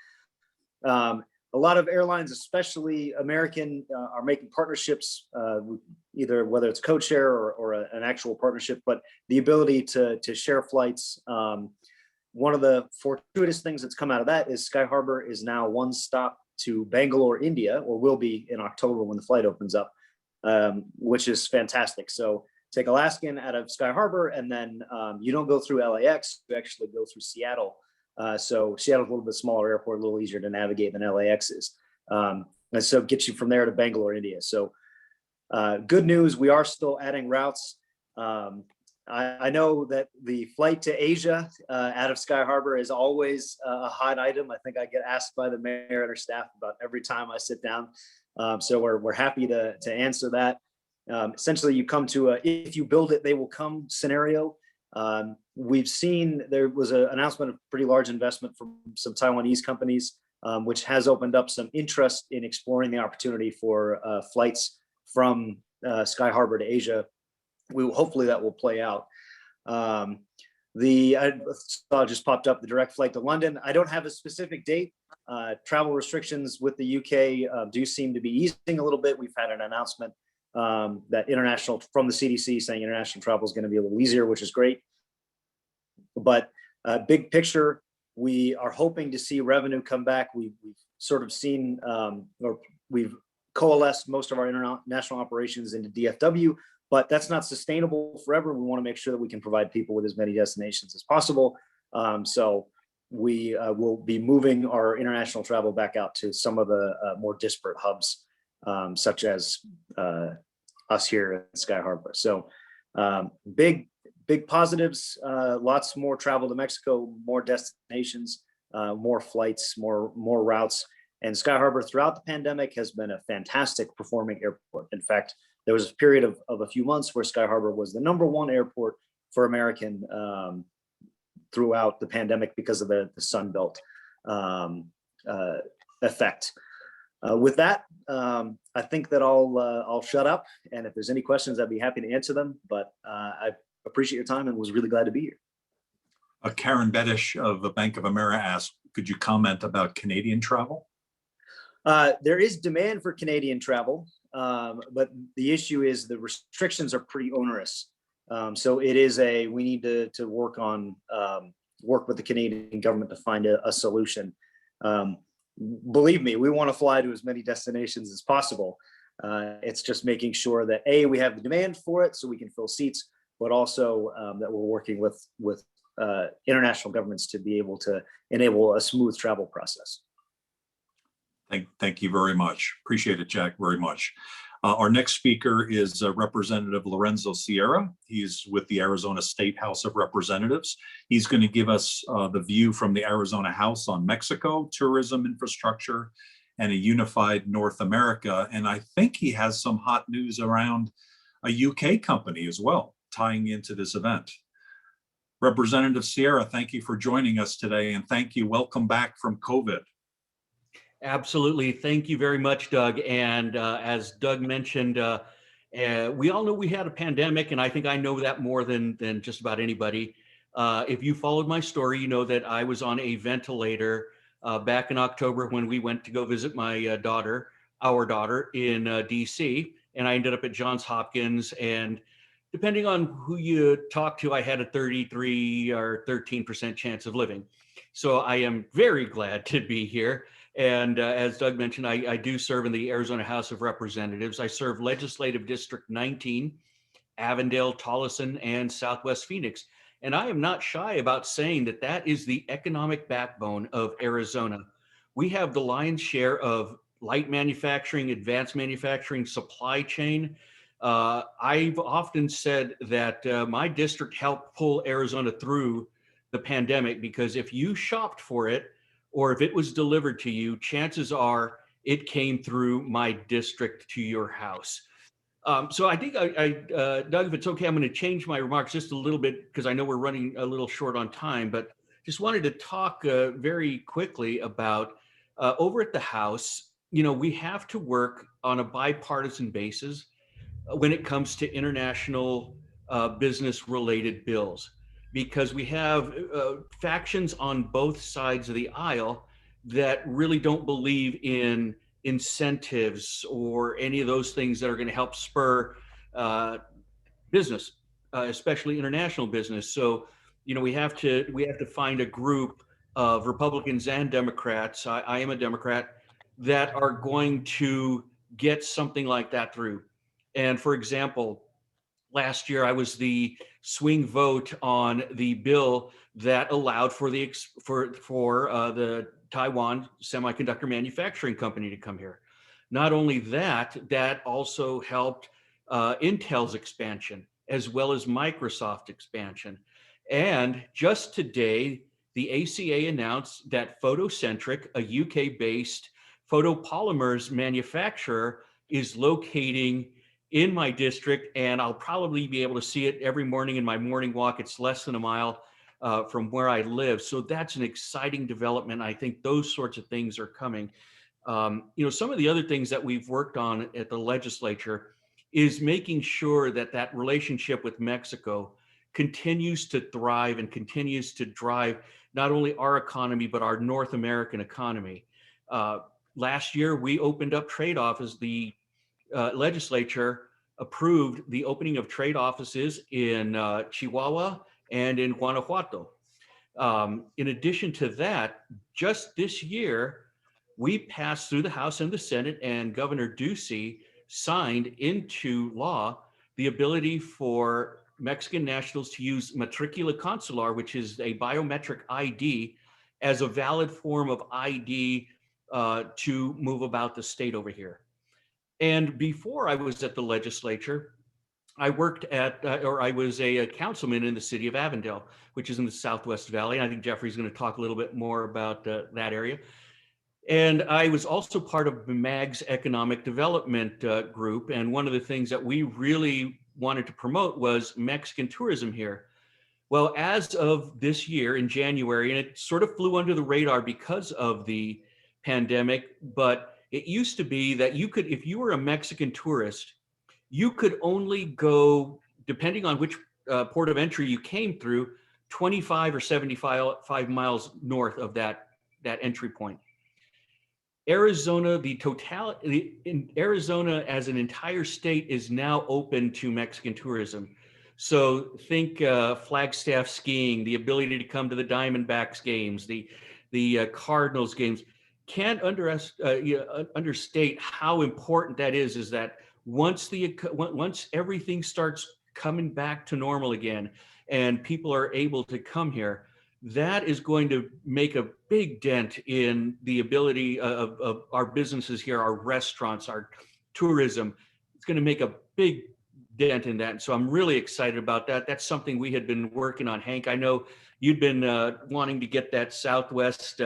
A lot of airlines, especially American, are making partnerships, either whether it's code share or an actual partnership, but the ability to share flights. One of the fortuitous things that's come out of that is Sky Harbor is now one stop to Bangalore, India, or will be in October when the flight opens up, which is fantastic. So take Alaskan out of Sky Harbor, and then you don't go through LAX, you actually go through Seattle. So Seattle's a little bit smaller airport, a little easier to navigate than LAX is. And so gets you from there to Bangalore, India. So good news, we are still adding routes. I know that the flight to Asia out of Sky Harbor is always a hot item. I think I get asked by the mayor and her staff about every time I sit down. So we're happy to answer that. Essentially, you come to a if you build it, they will come scenario. We've seen there was an announcement of pretty large investment from some Taiwanese companies, which has opened up some interest in exploring the opportunity for flights from Sky Harbor to Asia. Hopefully that will play out. I saw just popped up the direct flight to London. I don't have a specific date. Travel restrictions with the UK do seem to be easing a little bit. We've had an announcement that international from the CDC saying international travel is going to be a little easier, which is great. But big picture, we are hoping to see revenue come back. We've sort of seen, or we've coalesced most of our international operations into DFW, but that's not sustainable forever. We want to make sure that we can provide people with as many destinations as possible. So we will be moving our international travel back out to some of the more disparate hubs, such as us here at Sky Harbor. So big positives, lots more travel to Mexico, more destinations, more flights, more routes. And Sky Harbor throughout the pandemic has been a fantastic performing airport. In fact, there was a period of a few months where Sky Harbor was the #1 airport for American throughout the pandemic because of the Sun Belt effect. With that, I think that I'll shut up. And if there's any questions, I'd be happy to answer them. But I appreciate your time and was really glad to be here. Karen Bedish of the Bank of America asked, could you comment about Canadian travel? There is demand for Canadian travel, but the issue is the restrictions are pretty onerous. So it is we need to work with the Canadian government to find a solution. Believe me, we want to fly to as many destinations as possible. It's just making sure that we have the demand for it so we can fill seats, but also that we're working with international governments to be able to enable a smooth travel process. Thank you very much. Appreciate it, Jack, very much. Our next speaker is Representative Lorenzo Sierra. He's with the Arizona State House of Representatives. He's going to give us the view from the Arizona House on Mexico, tourism infrastructure, and a unified North America. And I think he has some hot news around a UK company as well, tying into this event. Representative Sierra, thank you for joining us today, and thank you. Welcome back from COVID. Absolutely. Thank you very much, Doug. And as Doug mentioned, we all know we had a pandemic, and I think I know that more than just about anybody. If you followed my story, you know that I was on a ventilator back in October when we went to go visit my daughter, our daughter, in DC, and I ended up at Johns Hopkins. And depending on who you talk to, I had a 33 or 13% chance of living. So I am very glad to be here. And as Doug mentioned, I do serve in the Arizona House of Representatives. I serve Legislative District 19, Avondale, Tolleson, and Southwest Phoenix. And I am not shy about saying that that is the economic backbone of Arizona. We have the lion's share of light manufacturing, advanced manufacturing, supply chain. I've often said that my district helped pull Arizona through the pandemic, because if you shopped for it, or if it was delivered to you, chances are it came through my district to your house. So I think, Doug, if it's okay, I'm going to change my remarks just a little bit, because I know we're running a little short on time, but just wanted to talk very quickly about over at the House, you know, we have to work on a bipartisan basis when it comes to international business related bills, because we have factions on both sides of the aisle that really don't believe in incentives or any of those things that are going to help spur business, especially international business. So, you know, we have to find a group of Republicans and Democrats. I am a Democrat, that are going to get something like that through. And for example, last year, I was the swing vote on the bill that allowed for the Taiwan Semiconductor Manufacturing Company to come here. Not only that, that also helped Intel's expansion, as well as Microsoft expansion. And just today, the ACA announced that Photocentric, a UK-based photopolymers manufacturer, is locating in my district, and I'll probably be able to see it every morning in my morning walk. It's less than a mile from where I live. So that's an exciting development. I think those sorts of things are coming. You know, some of the other things that we've worked on at the legislature is making sure that that relationship with Mexico continues to thrive and continues to drive not only our economy, but our North American economy. Last year, we opened up trade office. The legislature approved the opening of trade offices in Chihuahua and in Guanajuato. In addition to that, just this year, we passed through the House and the Senate, and Governor Ducey signed into law the ability for Mexican nationals to use matricula consular, which is a biometric ID, as a valid form of ID to move about the state over here. And before I was at the legislature, I worked at, or I was a councilman in the city of Avondale, which is in the Southwest Valley. I think Jeffrey's going to talk a little bit more about that area. And I was also part of MAG's economic development group. And one of the things that we really wanted to promote was Mexican tourism here. Well, as of this year in January, and it sort of flew under the radar because of the pandemic, but it used to be that you could, if you were a Mexican tourist, you could only go, depending on which port of entry you came through, 25 or 75 miles north of that entry point. Arizona, Arizona as an entire state is now open to Mexican tourism. So think Flagstaff skiing, the ability to come to the Diamondbacks games, the Cardinals games. Can't understate how important that is that once everything starts coming back to normal again and people are able to come here, that is going to make a big dent in the ability of our businesses here, our restaurants, our tourism. it's going to make a big dent in that. And so I'm really excited about that. That's something we had been working on. Hank, I know you'd been wanting to get that Southwest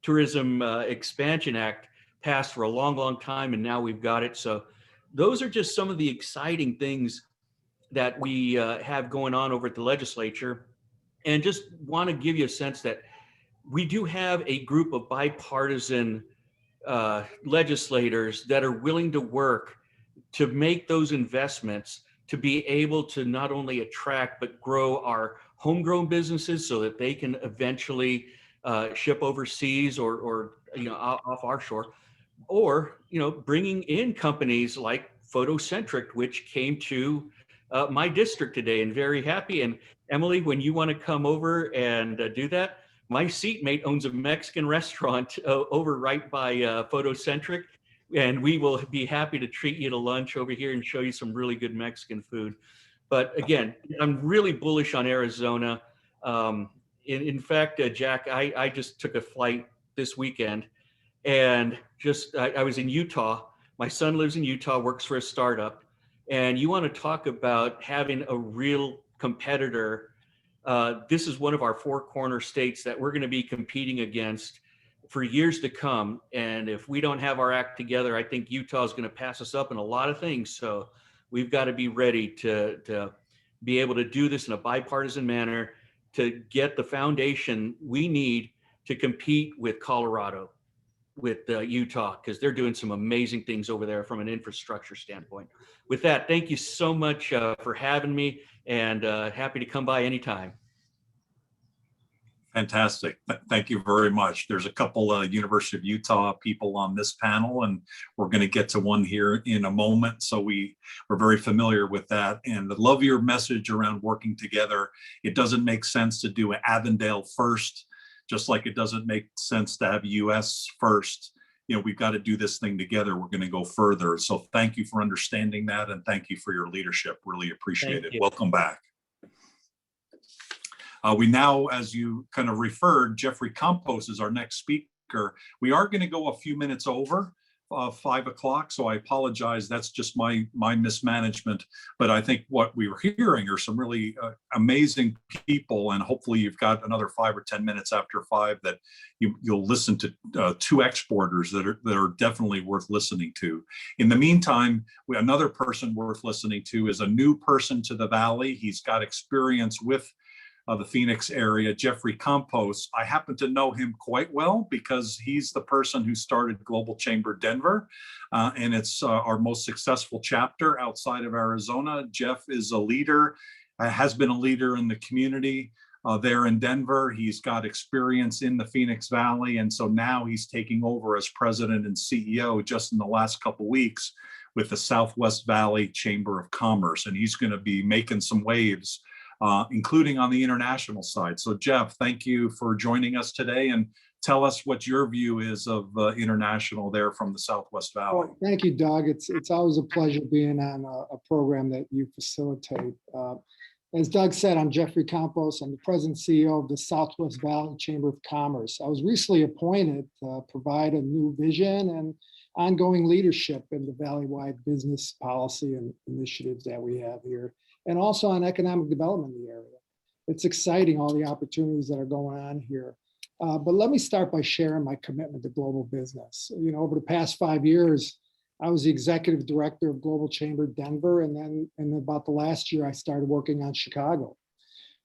Tourism Expansion Act passed for a long, long time, and now we've got it. So those are just some of the exciting things that we have going on over at the legislature. And just want to give you a sense that we do have a group of bipartisan legislators that are willing to work to make those investments, to be able to not only attract but grow our homegrown businesses so that they can eventually ship overseas or off our shore, or bringing in companies like Photocentric, which came to my district today, and very happy. And Emily, when you want to come over and do that, my seatmate owns a Mexican restaurant over right by Photocentric, and we will be happy to treat you to lunch over here and show you some really good Mexican food. But again, I'm really bullish on Arizona. In fact, Jack, I just took a flight this weekend, and I was in Utah. My son lives in Utah, works for a startup, and you want to talk about having a real competitor. This is one of our four corner states that we're going to be competing against for years to come. And if we don't have our act together, I think Utah is going to pass us up in a lot of things. So we've got to be ready to be able to do this in a bipartisan manner to get the foundation we need to compete with Colorado, with Utah, because they're doing some amazing things over there from an infrastructure standpoint. With that, thank you so much for having me, and happy to come by anytime. Fantastic. Thank you very much. There's a couple University of Utah people on this panel, and we're going to get to one here in a moment. So we're very familiar with that, and I love your message around working together. It doesn't make sense to do Avondale first, just like it doesn't make sense to have US first. We've got to do this thing together. We're going to go further. So thank you for understanding that, and thank you for your leadership. Really appreciate it. Welcome back. We now, as you kind of referred, Jeffrey Campos is our next speaker. We are going to go a few minutes over 5 o'clock, so I apologize. That's just my mismanagement. But I think what we were hearing are some really amazing people, and hopefully you've got another 5 or 10 minutes after 5 that you'll listen to two exporters that are definitely worth listening to. In the meantime, another person worth listening to is a new person to the Valley. He's got experience with the Phoenix area, Jeffrey Compost. I happen to know him quite well because he's the person who started Global Chamber Denver, and it's our most successful chapter outside of Arizona. Jeff is a leader, has been a leader in the community there in Denver. He's got experience in the Phoenix Valley, and so now he's taking over as president and CEO just in the last couple of weeks with the Southwest Valley Chamber of Commerce, and he's going to be making some waves, including on the international side. So Jeff, thank you for joining us today, and tell us what your view is of international there from the Southwest Valley. Well, thank you, Doug. It's always a pleasure being on a program that you facilitate. As Doug said, I'm Jeffrey Campos. I'm the president and CEO of the Southwest Valley Chamber of Commerce. I was recently appointed to provide a new vision and ongoing leadership in the Valley-wide business policy and initiatives that we have here, and also on economic development in the area. It's exciting, all the opportunities that are going on here. But let me start by sharing my commitment to global business. Over the past 5 years, I was the executive director of Global Chamber Denver, and then in about the last year, I started working on Chicago.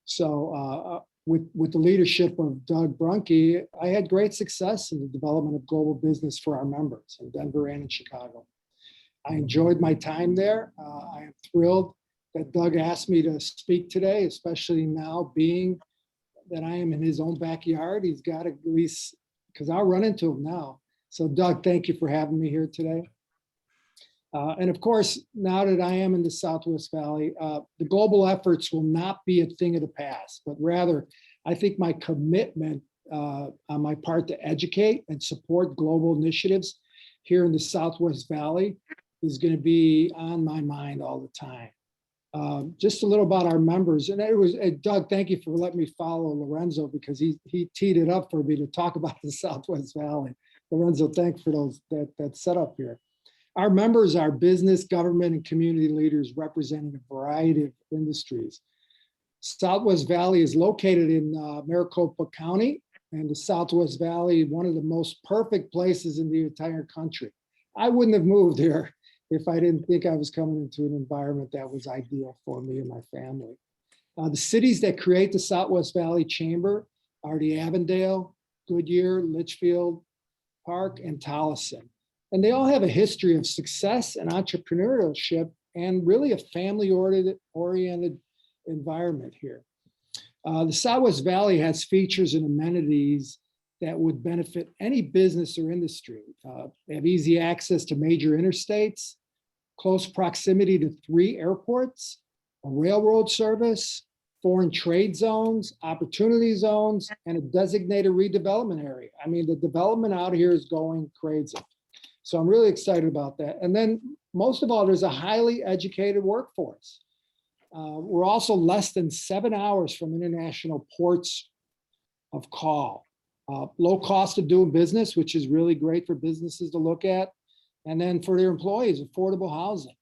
So with the leadership of Doug Brunke, I had great success in the development of global business for our members in Denver and in Chicago. I enjoyed my time there. I am thrilled that Doug asked me to speak today, especially now being that I am in his own backyard. He's got to at least, because I'll run into him now. So Doug, thank you for having me here today. And of course, now that I am in the Southwest Valley, the global efforts will not be a thing of the past, but rather, I think my commitment on my part to educate and support global initiatives here in the Southwest Valley is going to be on my mind all the time. Just a little about our members, and it was Doug. Thank you for letting me follow Lorenzo, because he teed it up for me to talk about the Southwest Valley. Lorenzo, thanks for that setup here. Our members are business, government, and community leaders representing a variety of industries. Southwest Valley is located in Maricopa County, and the Southwest Valley, one of the most perfect places in the entire country. I wouldn't have moved here if I didn't think I was coming into an environment that was ideal for me and my family. The cities that create the Southwest Valley Chamber are the Avondale, Goodyear, Litchfield Park, and Tolleson. And they all have a history of success and entrepreneurship and really a family-oriented environment here. The Southwest Valley has features and amenities that would benefit any business or industry. They have easy access to major interstates, close proximity to 3 airports, a railroad service, foreign trade zones, opportunity zones, and a designated redevelopment area. I mean, the development out here is going crazy. So I'm really excited about that. And then most of all, there's a highly educated workforce. We're also less than 7 hours from international ports of call. Low cost of doing business, which is really great for businesses to look at. And then for their employees, affordable housing.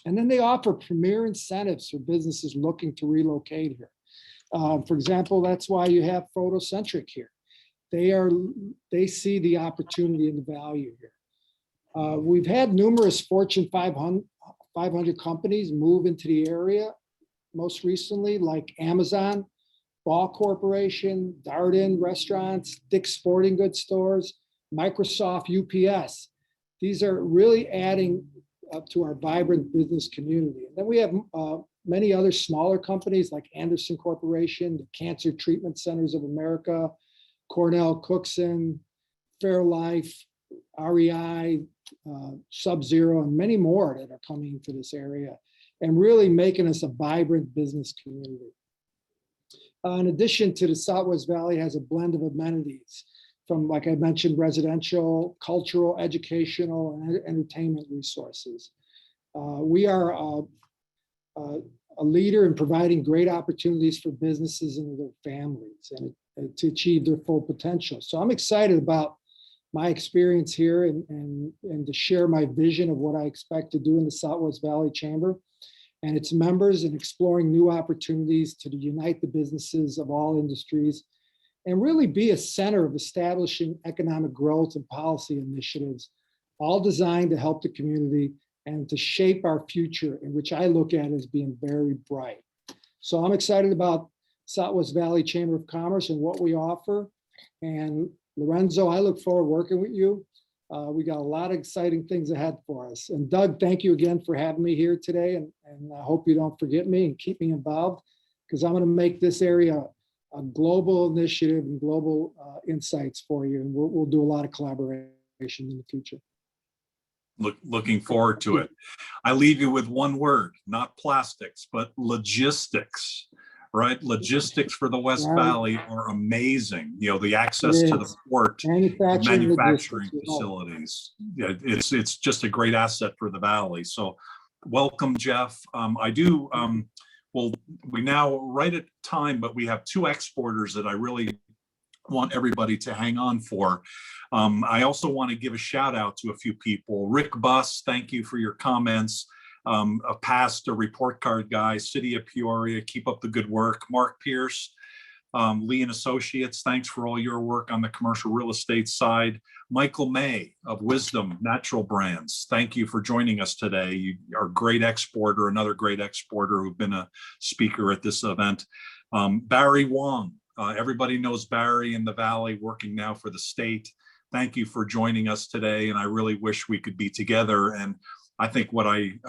And then they offer premier incentives for businesses looking to relocate here. For example, that's why you have Photocentric here. They see the opportunity and the value here. We've had numerous Fortune 500 companies move into the area, most recently, like Amazon, Ball Corporation, Darden Restaurants, Dick's Sporting Goods Stores, Microsoft, UPS. These are really adding up to our vibrant business community. And then we have many other smaller companies like Anderson Corporation, the Cancer Treatment Centers of America, Cornell Cookson, Fairlife, REI, Sub-Zero, and many more that are coming into this area and really making us a vibrant business community. In addition to the Southwest Valley has a blend of amenities from, like I mentioned, residential, cultural, educational, and entertainment resources. We are a leader in providing great opportunities for businesses and their families and to achieve their full potential. So I'm excited about my experience here and to share my vision of what I expect to do in the Southwest Valley Chamber and its members in exploring new opportunities to unite the businesses of all industries and really be a center of establishing economic growth and policy initiatives, all designed to help the community and to shape our future, in which I look at as being very bright. So I'm excited about Southwest Valley Chamber of Commerce and what we offer. And Lorenzo, I look forward to working with you. We got a lot of exciting things ahead for us. And Doug, thank you again for having me here today. And I hope you don't forget me and keep me involved, because I'm going to make this area a global initiative and global insights for you. And we'll do a lot of collaboration in the future. Looking forward to it. I leave you with one word, not plastics, but logistics, right? Logistics for the West Valley are amazing. You know, the access to the port, manufacturing facilities. Yeah, it's just a great asset for the Valley. So welcome, Jeff. Well, we now right at time, but we have 2 exporters that I really want everybody to hang on for. I also want to give a shout out to a few people. Rick Buss, thank you for your comments. A past report card guy, City of Peoria, keep up the good work. Mark Pierce, Lee and Associates, thanks for all your work on the commercial real estate side. Michael May of Wisdom Natural Brands, thank you for joining us today. You are a great exporter, another great exporter who've been a speaker at this event. Barry Wong, everybody knows Barry in the Valley, working now for the state. Thank you for joining us today, and I really wish we could be together. And I think what I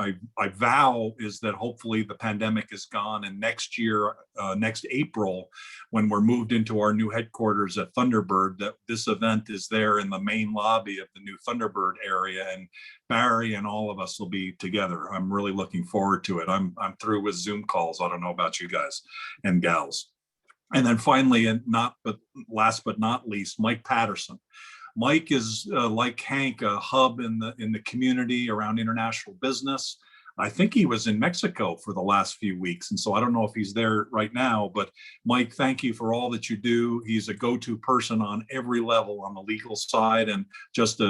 vow is that hopefully the pandemic is gone, and next year, next April, when we're moved into our new headquarters at Thunderbird, that this event is there in the main lobby of the new Thunderbird area, and Barry and all of us will be together. I'm really looking forward to it. I'm through with Zoom calls. I don't know about you guys and gals. And then finally, and last but not least, Mike Patterson. Mike is like Hank, a hub in the community around international business. I think he was in Mexico for the last few weeks. And so I don't know if he's there right now, but Mike, thank you for all that you do. He's a go-to person on every level, on the legal side and just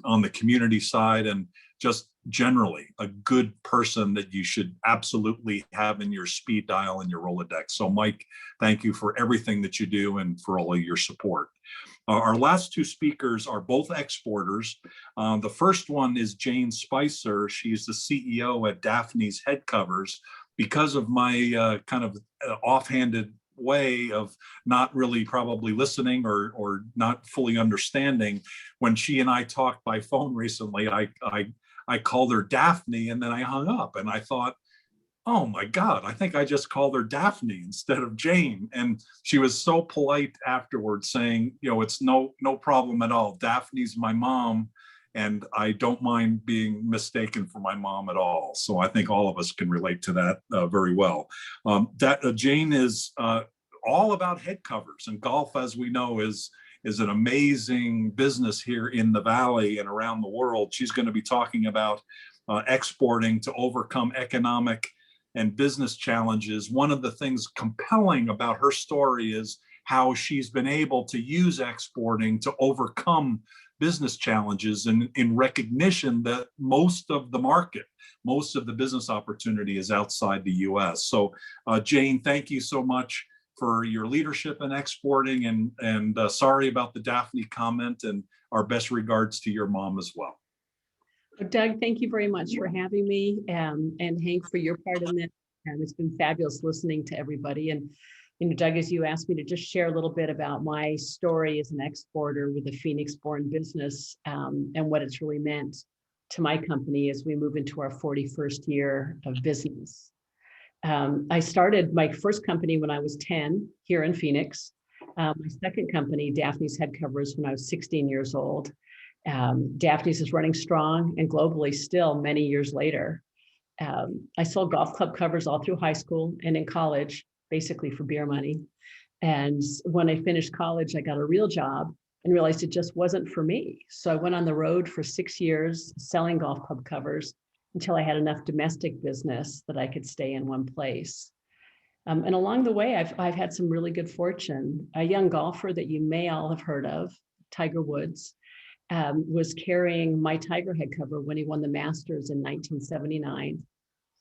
on the community side, and just generally a good person that you should absolutely have in your speed dial and your Rolodex. So Mike, thank you for everything that you do and for all of your support. Our last two speakers are both exporters. The first one is Jane Spicer. She's the CEO at Daphne's Head Covers. Because of my kind of offhanded way of not really probably listening or not fully understanding, when she and I talked by phone recently, I called her Daphne and then I hung up and I thought, oh my God, I think I just called her Daphne instead of Jane. And she was so polite afterwards saying, you know, it's no problem at all. Daphne's my mom and I don't mind being mistaken for my mom at all. So I think all of us can relate to that very well. Jane is all about head covers, and golf, as we know, is an amazing business here in the Valley and around the world. She's going to be talking about exporting to overcome economic and business challenges. One of the things compelling about her story is how she's been able to use exporting to overcome business challenges, and in recognition that most of the market, most of the business opportunity is outside the US. So Jane, thank you so much for your leadership in exporting, and sorry about the Daphne comment, and our best regards to your mom as well. Doug, thank you very much for having me, and Hank for your part in this. It's been fabulous listening to everybody. And you know, Doug, as you asked me to just share a little bit about my story as an exporter with a Phoenix-born business, and what it's really meant to my company as we move into our 41st year of business. I started my first company when I was 10 here in Phoenix. My second company, Daphne's Head Covers, when I was 16 years old. Daphne's is running strong and globally still many years later. I sold golf club covers all through high school and in college, basically for beer money. And when I finished college, I got a real job and realized it just wasn't for me. So I went on the road for 6 years selling golf club covers until I had enough domestic business that I could stay in one place. And along the way, I've had some really good fortune. A young golfer that you may all have heard of, Tiger Woods, was carrying my Tiger head cover when he won the Masters in 1979.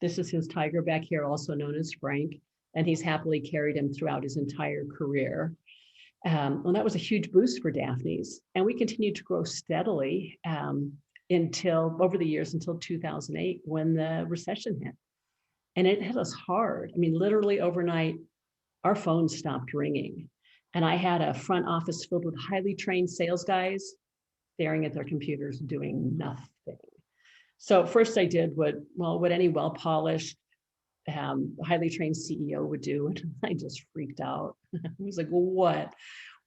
This is his Tiger back here, also known as Frank, and he's happily carried him throughout his entire career. And that was a huge boost for Daphne's. And we continued to grow steadily until over the years, until 2008, when the recession hit. And it hit us hard. I mean, literally overnight, our phones stopped ringing. And I had a front office filled with highly trained sales guys staring at their computers doing nothing. So first I did what any well-polished, highly trained CEO would do. And I just freaked out. I was like, well,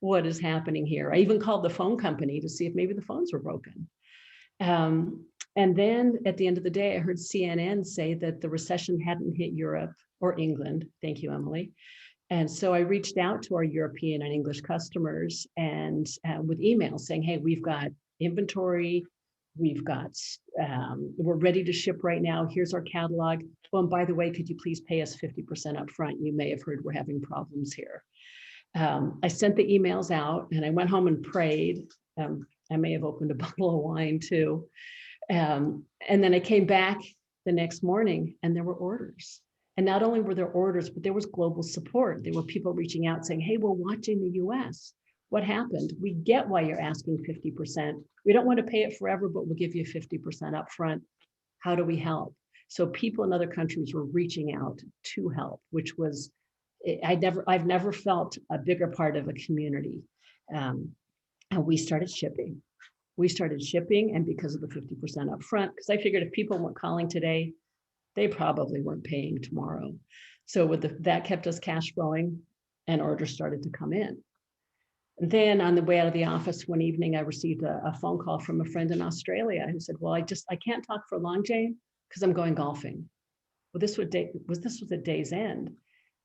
what is happening here? I even called the phone company to see if maybe the phones were broken. And then at the end of the day, I heard CNN say that the recession hadn't hit Europe or England. Thank you, Emily. And so I reached out to our European and English customers and with emails saying, hey, we've got inventory, we're ready to ship right now. Here's our catalog. Oh, and by the way, could you please pay us 50% up front? You may have heard we're having problems here. I sent the emails out and I went home and prayed. I may have opened a bottle of wine too. And then I came back the next morning and there were orders. And not only were there orders, but there was global support. There were people reaching out saying, hey, we're watching the US. What happened? We get why you're asking 50%. We don't want to pay it forever, but we'll give you 50% upfront. How do we help? So people in other countries were reaching out to help, which was, I've never felt a bigger part of a community. And we started shipping. And because of the 50% upfront, because I figured if people weren't calling today, they probably weren't paying tomorrow. So that kept us cash flowing and orders started to come in. And then on the way out of the office one evening, I received a phone call from a friend in Australia who said, well, I can't talk for long, Jane, because I'm going golfing. Well, this was a day's end.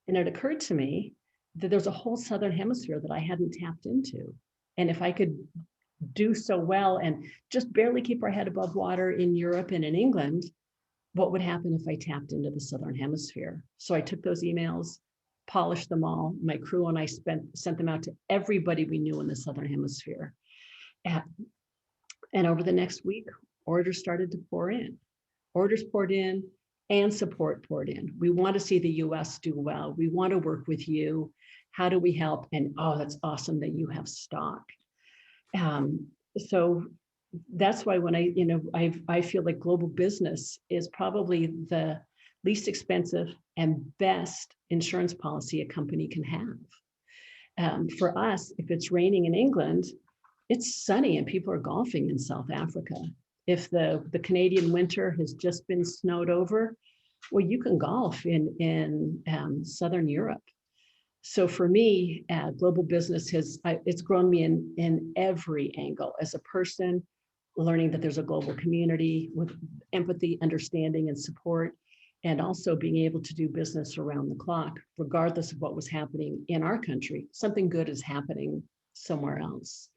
And it occurred to me that there's a whole Southern hemisphere that I hadn't tapped into. And if I could do so well and just barely keep our head above water in Europe and in England, what would happen if I tapped into the Southern Hemisphere? So I took those emails, polished them all. My crew and I sent them out to everybody we knew in the Southern Hemisphere. And over the next week, orders started to pour in. Orders poured in and support poured in. We want to see the US do well. We want to work with you. How do we help? And oh, that's awesome that you have stock. So that's why when I feel like global business is probably the least expensive and best insurance policy a company can have. For us, if it's raining in England, it's sunny and people are golfing in South Africa. If the Canadian winter has just been snowed over, well, you can golf in Southern Europe. So for me, global business it's grown me in every angle as a person, learning that there's a global community with empathy, understanding, and support, and also being able to do business around the clock, regardless of what was happening in our country. Something good is happening somewhere else.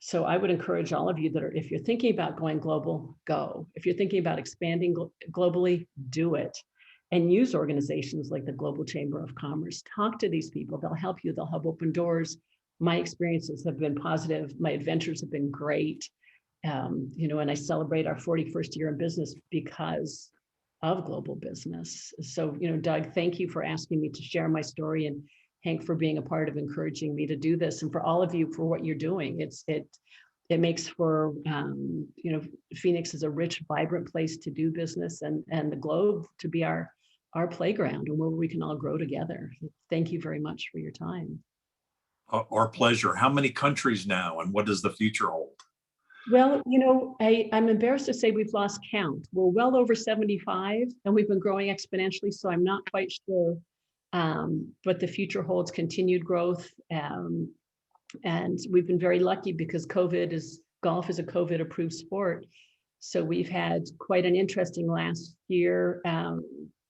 So I would encourage all of you that if you're thinking about going global, go. If you're thinking about expanding globally, do it. And use organizations like the Global Chamber of Commerce. Talk to these people. They'll help you. They'll help open doors. My experiences have been positive. My adventures have been great. And I celebrate our 41st year in business because of global business. So, Doug, thank you for asking me to share my story, and Hank for being a part of encouraging me to do this, and for all of you for what you're doing. It makes for, Phoenix is a rich, vibrant place to do business, and the globe to be our playground and where we can all grow together. Thank you very much for your time. Our pleasure. How many countries now, and what does the future hold? Well, I'm embarrassed to say we've lost count. We're well over 75 and we've been growing exponentially. So I'm not quite sure, but the future holds continued growth. And we've been very lucky because golf is a COVID approved sport. So we've had quite an interesting last year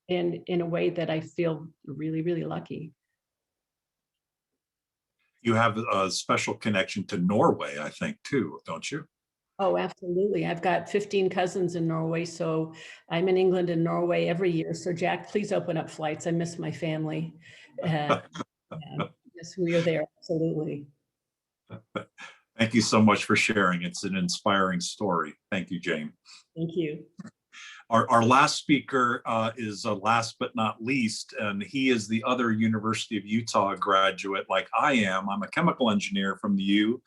in a way that I feel really, really lucky. You have a special connection to Norway, I think, too, don't you? Oh, absolutely. I've got 15 cousins in Norway. So I'm in England and Norway every year. So Jack, please open up flights. I miss my family. Yes, we are there. Absolutely. Thank you so much for sharing. It's an inspiring story. Thank you, Jane. Thank you. Our last speaker is last but not least, and he is the other University of Utah graduate like I am. I'm a chemical engineer from the U,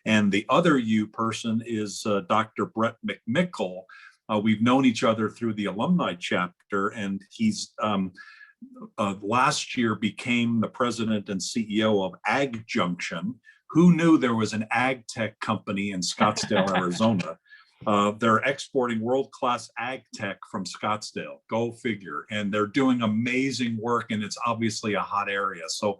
and the other U person is Dr. Brett McMickle. We've known each other through the alumni chapter, and he's last year became the president and CEO of Ag Junction. Who knew there was an ag tech company in Scottsdale, Arizona? They're exporting world-class ag tech from Scottsdale. Go figure. And they're doing amazing work, and it's obviously a hot area. So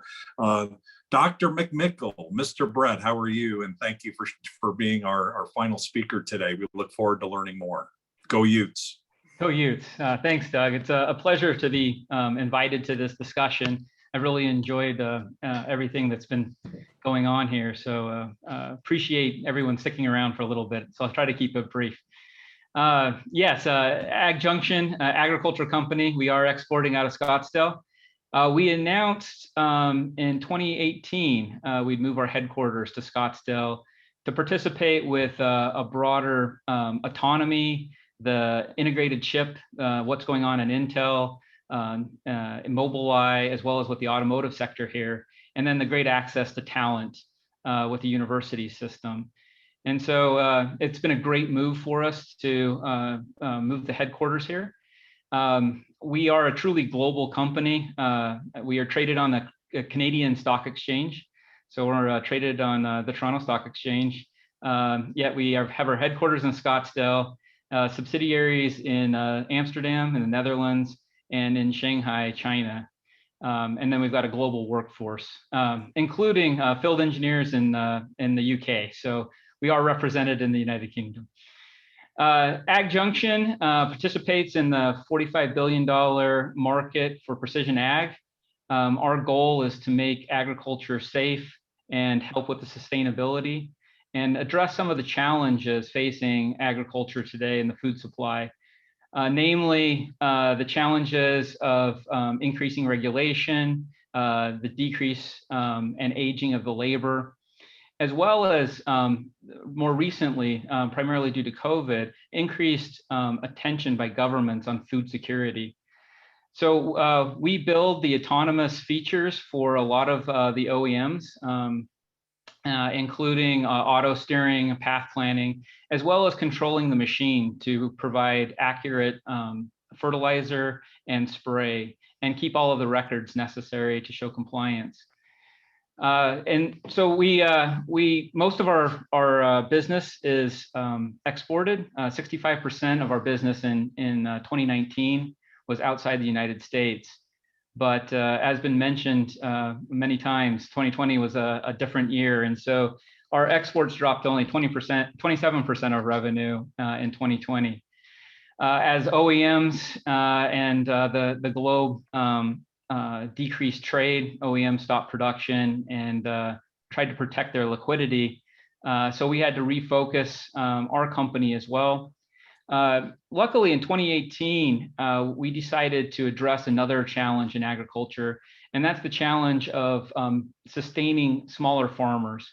Dr. McMickle, Mr. Brett, how are you? And thank you for being our final speaker today. We look forward to learning more. Go Utes. Go Utes. Thanks, Doug. It's a pleasure to be invited to this discussion. I really enjoyed everything that's been going on here. So appreciate everyone sticking around for a little bit. So I'll try to keep it brief. Yes, Ag Junction, agriculture company. We are exporting out of Scottsdale. We announced in 2018, we'd move our headquarters to Scottsdale to participate with a broader autonomy, the integrated chip, what's going on in Intel, Mobileye, as well as with the automotive sector here, and then the great access to talent with the university system. And so it's been a great move for us to move the headquarters here. We are a truly global company. We are traded on the Canadian Stock Exchange. So we're traded on the Toronto Stock Exchange. Yet we have our headquarters in Scottsdale, subsidiaries in Amsterdam in the Netherlands, and in Shanghai, China. And then we've got a global workforce, including field engineers in the UK. So we are represented in the United Kingdom. Ag Junction participates in the $45 billion market for precision ag. Our goal is to make agriculture safe and help with the sustainability and address some of the challenges facing agriculture today in the food supply. namely the challenges of increasing regulation, the decrease and aging of the labor, as well as more recently, primarily due to COVID, increased attention by governments on food security. So we build the autonomous features for a lot of the OEMs, including auto steering, path planning, as well as controlling the machine to provide accurate fertilizer and spray, and keep all of the records necessary to show compliance. And so most of our business is exported. 65% of our business in 2019 was outside the United States. But as been mentioned many times, 2020 was a different year. And so our exports dropped only 27% of revenue in 2020. As OEMs and the globe decreased trade, OEMs stopped production and tried to protect their liquidity. So we had to refocus our company as well. Luckily, in 2018, we decided to address another challenge in agriculture, and that's the challenge of sustaining smaller farmers.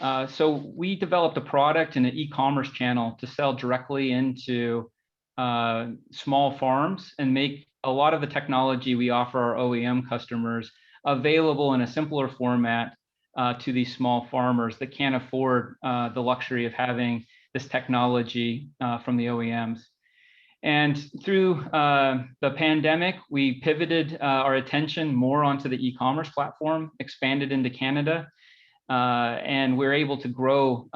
So we developed a product in an e-commerce channel to sell directly into small farms and make a lot of the technology we offer our OEM customers available in a simpler format to these small farmers that can't afford the luxury of having this technology from the OEMs. And through the pandemic, we pivoted our attention more onto the e-commerce platform, expanded into Canada, and we're able to grow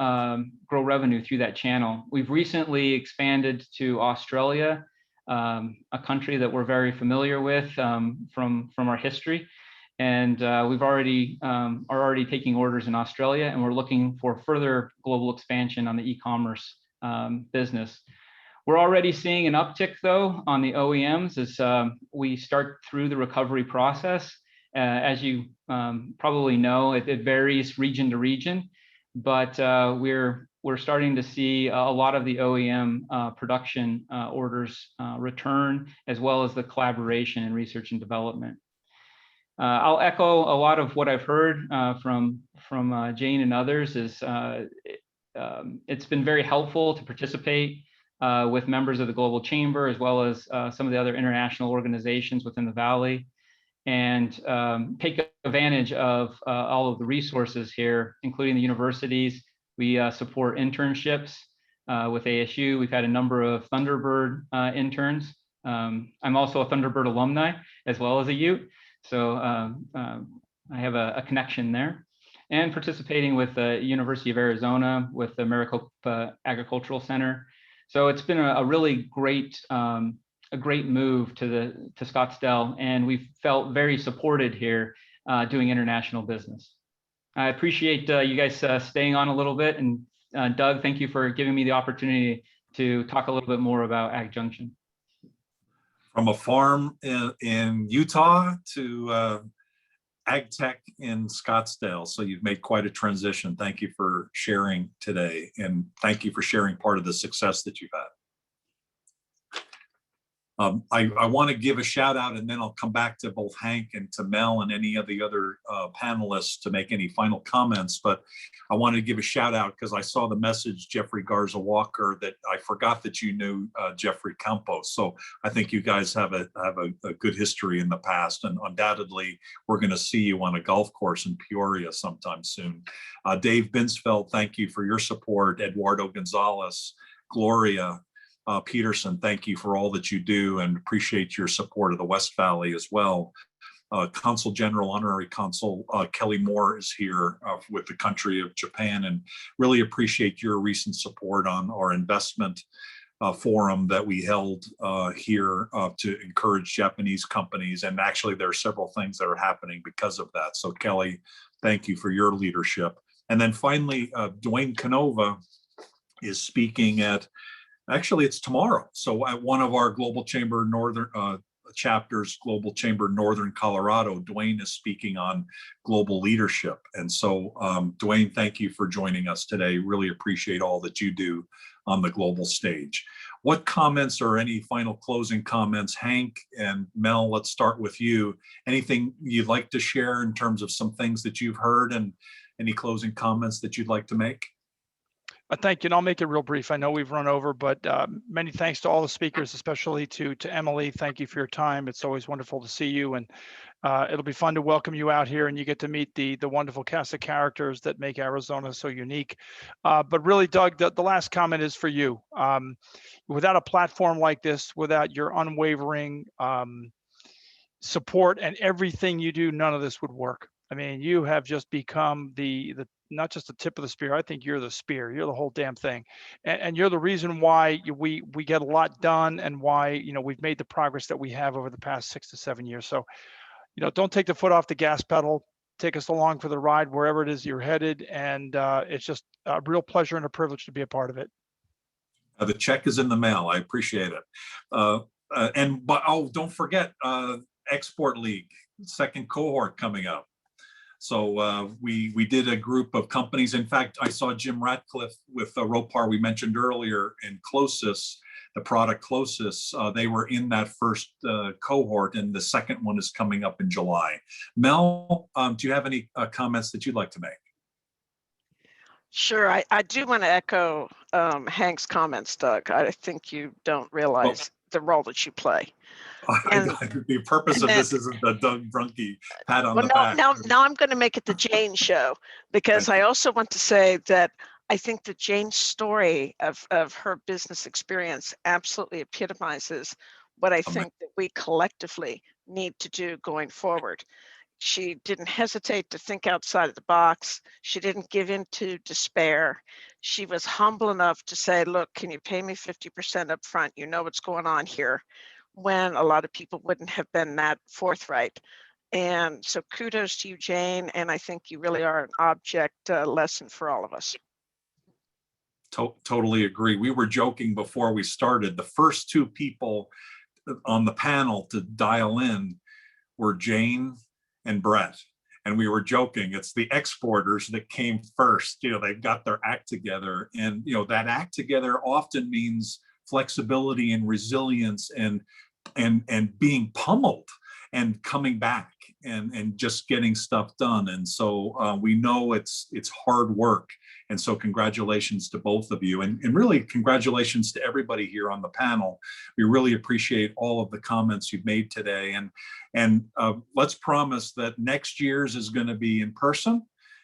revenue through that channel. We've recently expanded to Australia, a country that we're very familiar with from our history. And we've are already taking orders in Australia, and we're looking for further global expansion on the e-commerce business. We're already seeing an uptick, though, on the OEMs as we start through the recovery process. As you probably know, it varies region to region, but we're starting to see a lot of the OEM production orders return, as well as the collaboration in research and development. I'll echo a lot of what I've heard from Jane and others. It's been very helpful to participate with members of the Global Chamber, as well as some of the other international organizations within the Valley, and take advantage of all of the resources here, including the universities. We support internships with ASU. We've had a number of Thunderbird interns. I'm also a Thunderbird alumni, as well as a Ute. So I have a connection there, and participating with the University of Arizona with the Maricopa Agricultural Center. So it's been a really great move to Scottsdale, and we felt very supported here doing international business. I appreciate you guys staying on a little bit, and Doug, thank you for giving me the opportunity to talk a little bit more about Ag Junction. From a farm in Utah to ag tech in Scottsdale. So you've made quite a transition. Thank you for sharing today, and thank you for sharing part of the success that you've had. I want to give a shout out, and then I'll come back to both Hank and to Mel and any of the other panelists to make any final comments. But I wanted to give a shout out because I saw the message, Jeffrey Garza Walker, that I forgot that you knew Jeffrey Campos. So I think you guys have a good history in the past, and undoubtedly we're going to see you on a golf course in Peoria sometime soon. Dave Binsfeld, thank you for your support. Eduardo Gonzalez, Gloria Peterson, thank you for all that you do, and appreciate your support of the West Valley as well. Consul General, Honorary Consul Kelly Moore is here with the country of Japan, and really appreciate your recent support on our investment forum that we held here to encourage Japanese companies. And actually there are several things that are happening because of that. So Kelly, thank you for your leadership. And then finally, Dwayne Canova is speaking at, actually it's tomorrow. So at one of our Global Chamber Northern chapters, Global Chamber Northern Colorado, Dwayne is speaking on global leadership. And so, Dwayne, thank you for joining us today. Really appreciate all that you do on the global stage. What comments or any final closing comments, Hank and Mel, let's start with you. Anything you'd like to share in terms of some things that you've heard, and any closing comments that you'd like to make? Thank you, and I'll make it real brief. I know we've run over, but many thanks to all the speakers, especially to Emily. Thank you for your time. It's always wonderful to see you, and it'll be fun to welcome you out here, and you get to meet the wonderful cast of characters that make Arizona so unique. But really, Doug, the last comment is for you. Without a platform like this, without your unwavering support and everything you do, none of this would work. I mean, you have just become the not just the tip of the spear. I think you're the spear. You're the whole damn thing, and you're the reason why we get a lot done, and why we've made the progress that we have over the past 6 to 7 years. So, don't take the foot off the gas pedal. Take us along for the ride wherever it is you're headed, and it's just a real pleasure and a privilege to be a part of it. The check is in the mail. I appreciate it. But don't forget Export League, second cohort coming up. So we did a group of companies. In fact, I saw Jim Ratcliffe with Ropar we mentioned earlier in Closis, the product Closis. They were in that first cohort, and the second one is coming up in July. Mel, do you have any comments that you'd like to make? Sure, I do want to echo Hank's comments, Doug. I think you don't realize the role that you play. The purpose of this isn't the Doug Brunke pat on the back. Now I'm going to make it the Jane show, because I also want to say that I think that Jane's story of her business experience absolutely epitomizes what I think that we collectively need to do going forward. She didn't hesitate to think outside of the box. She didn't give in to despair. She was humble enough to say, look, can you pay me 50% up front? You know what's going on here, when a lot of people wouldn't have been that forthright. And so kudos to you, Jane. And I think you really are an object lesson for all of us. Totally agree. We were joking before we started. The first two people on the panel to dial in were Jane and Brett. And we were joking, it's the exporters that came first. They've got their act together. And, that act together often means flexibility and resilience and being pummeled and coming back and just getting stuff done. And so we know it's hard work. And so congratulations to both of you, and really congratulations to everybody here on the panel. We really appreciate all of the comments you've made today. And let's promise that next year's is going to be in person.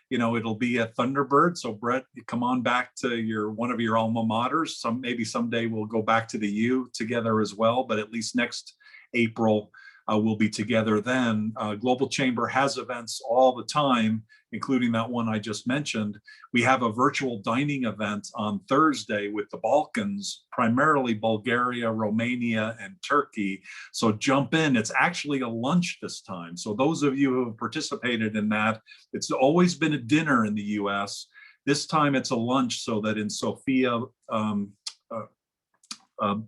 It'll be at Thunderbird. So Brett, come on back to one of your alma maters. Maybe someday we'll go back to the U together as well, but at least next April we'll be together then. Global Chamber has events all the time, including that one I just mentioned. We have a virtual dining event on Thursday with the Balkans, primarily Bulgaria, Romania, and Turkey. So jump in. It's actually a lunch this time. So those of you who have participated in that, it's always been a dinner in the US. This time it's a lunch, so that in Sofia,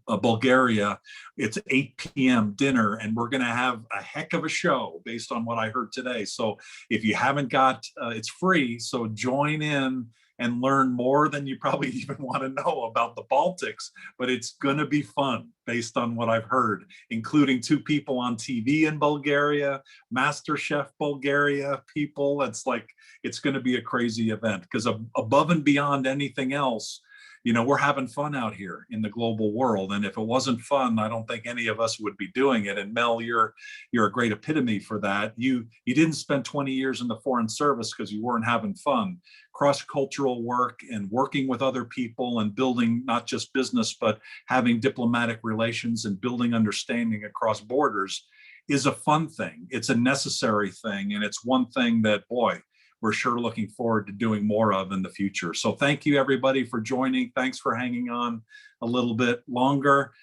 Bulgaria, it's 8 p.m. dinner, and we're going to have a heck of a show based on what I heard today. So if you haven't got, it's free. So join in and learn more than you probably even want to know about the Baltics, but it's going to be fun based on what I've heard, including 2 people on TV in Bulgaria, MasterChef Bulgaria people. It's going to be a crazy event, because above and beyond anything else, we're having fun out here in the global world. And if it wasn't fun, I don't think any of us would be doing it. And Mel, you're a great epitome for that. You didn't spend 20 years in the Foreign Service because you weren't having fun. Cross-cultural work and working with other people and building not just business, but having diplomatic relations and building understanding across borders is a fun thing. It's a necessary thing. And it's one thing that, boy, we're sure looking forward to doing more of in the future. So thank you, everybody, for joining. Thanks for hanging on a little bit longer.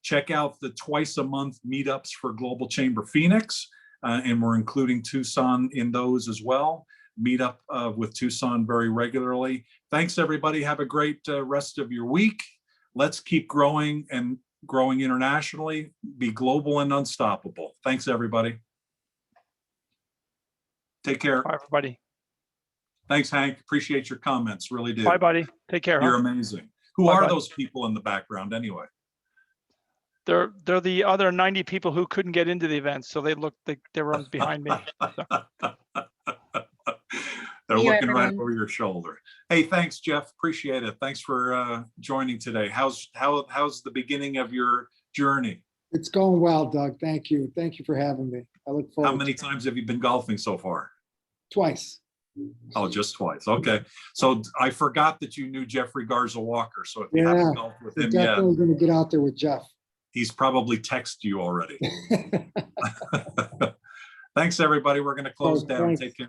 Check out the twice-a-month meetups for Global Chamber Phoenix, and we're including Tucson in those as well. Meet up with Tucson very regularly. Thanks, everybody. Have a great rest of your week. Let's keep growing and growing internationally, be global and unstoppable. Thanks, everybody. Take care. Bye, everybody. Thanks, Hank. Appreciate your comments. Really do. Bye, buddy. Take care. You're Huh? amazing. Who Bye, are bud. those people in the background anyway? They're the other 90 people who couldn't get into the event, so they were behind me. So. They're See you, looking right everyone. over your shoulder. Hey, thanks, Jeff. Appreciate it. Thanks for joining today. How's the beginning of your journey? It's going well, Doug. Thank you. Thank you for having me. I look forward. How many times have you been golfing so far? Twice. Oh, just twice. Okay. So I forgot that you knew Jeffrey Garza Walker. So if you Yeah, haven't golfed with We're him yet, definitely going to get out there with Jeff. he's probably texted you already. Thanks, everybody. We're going to close Oh, down. thanks. Take care.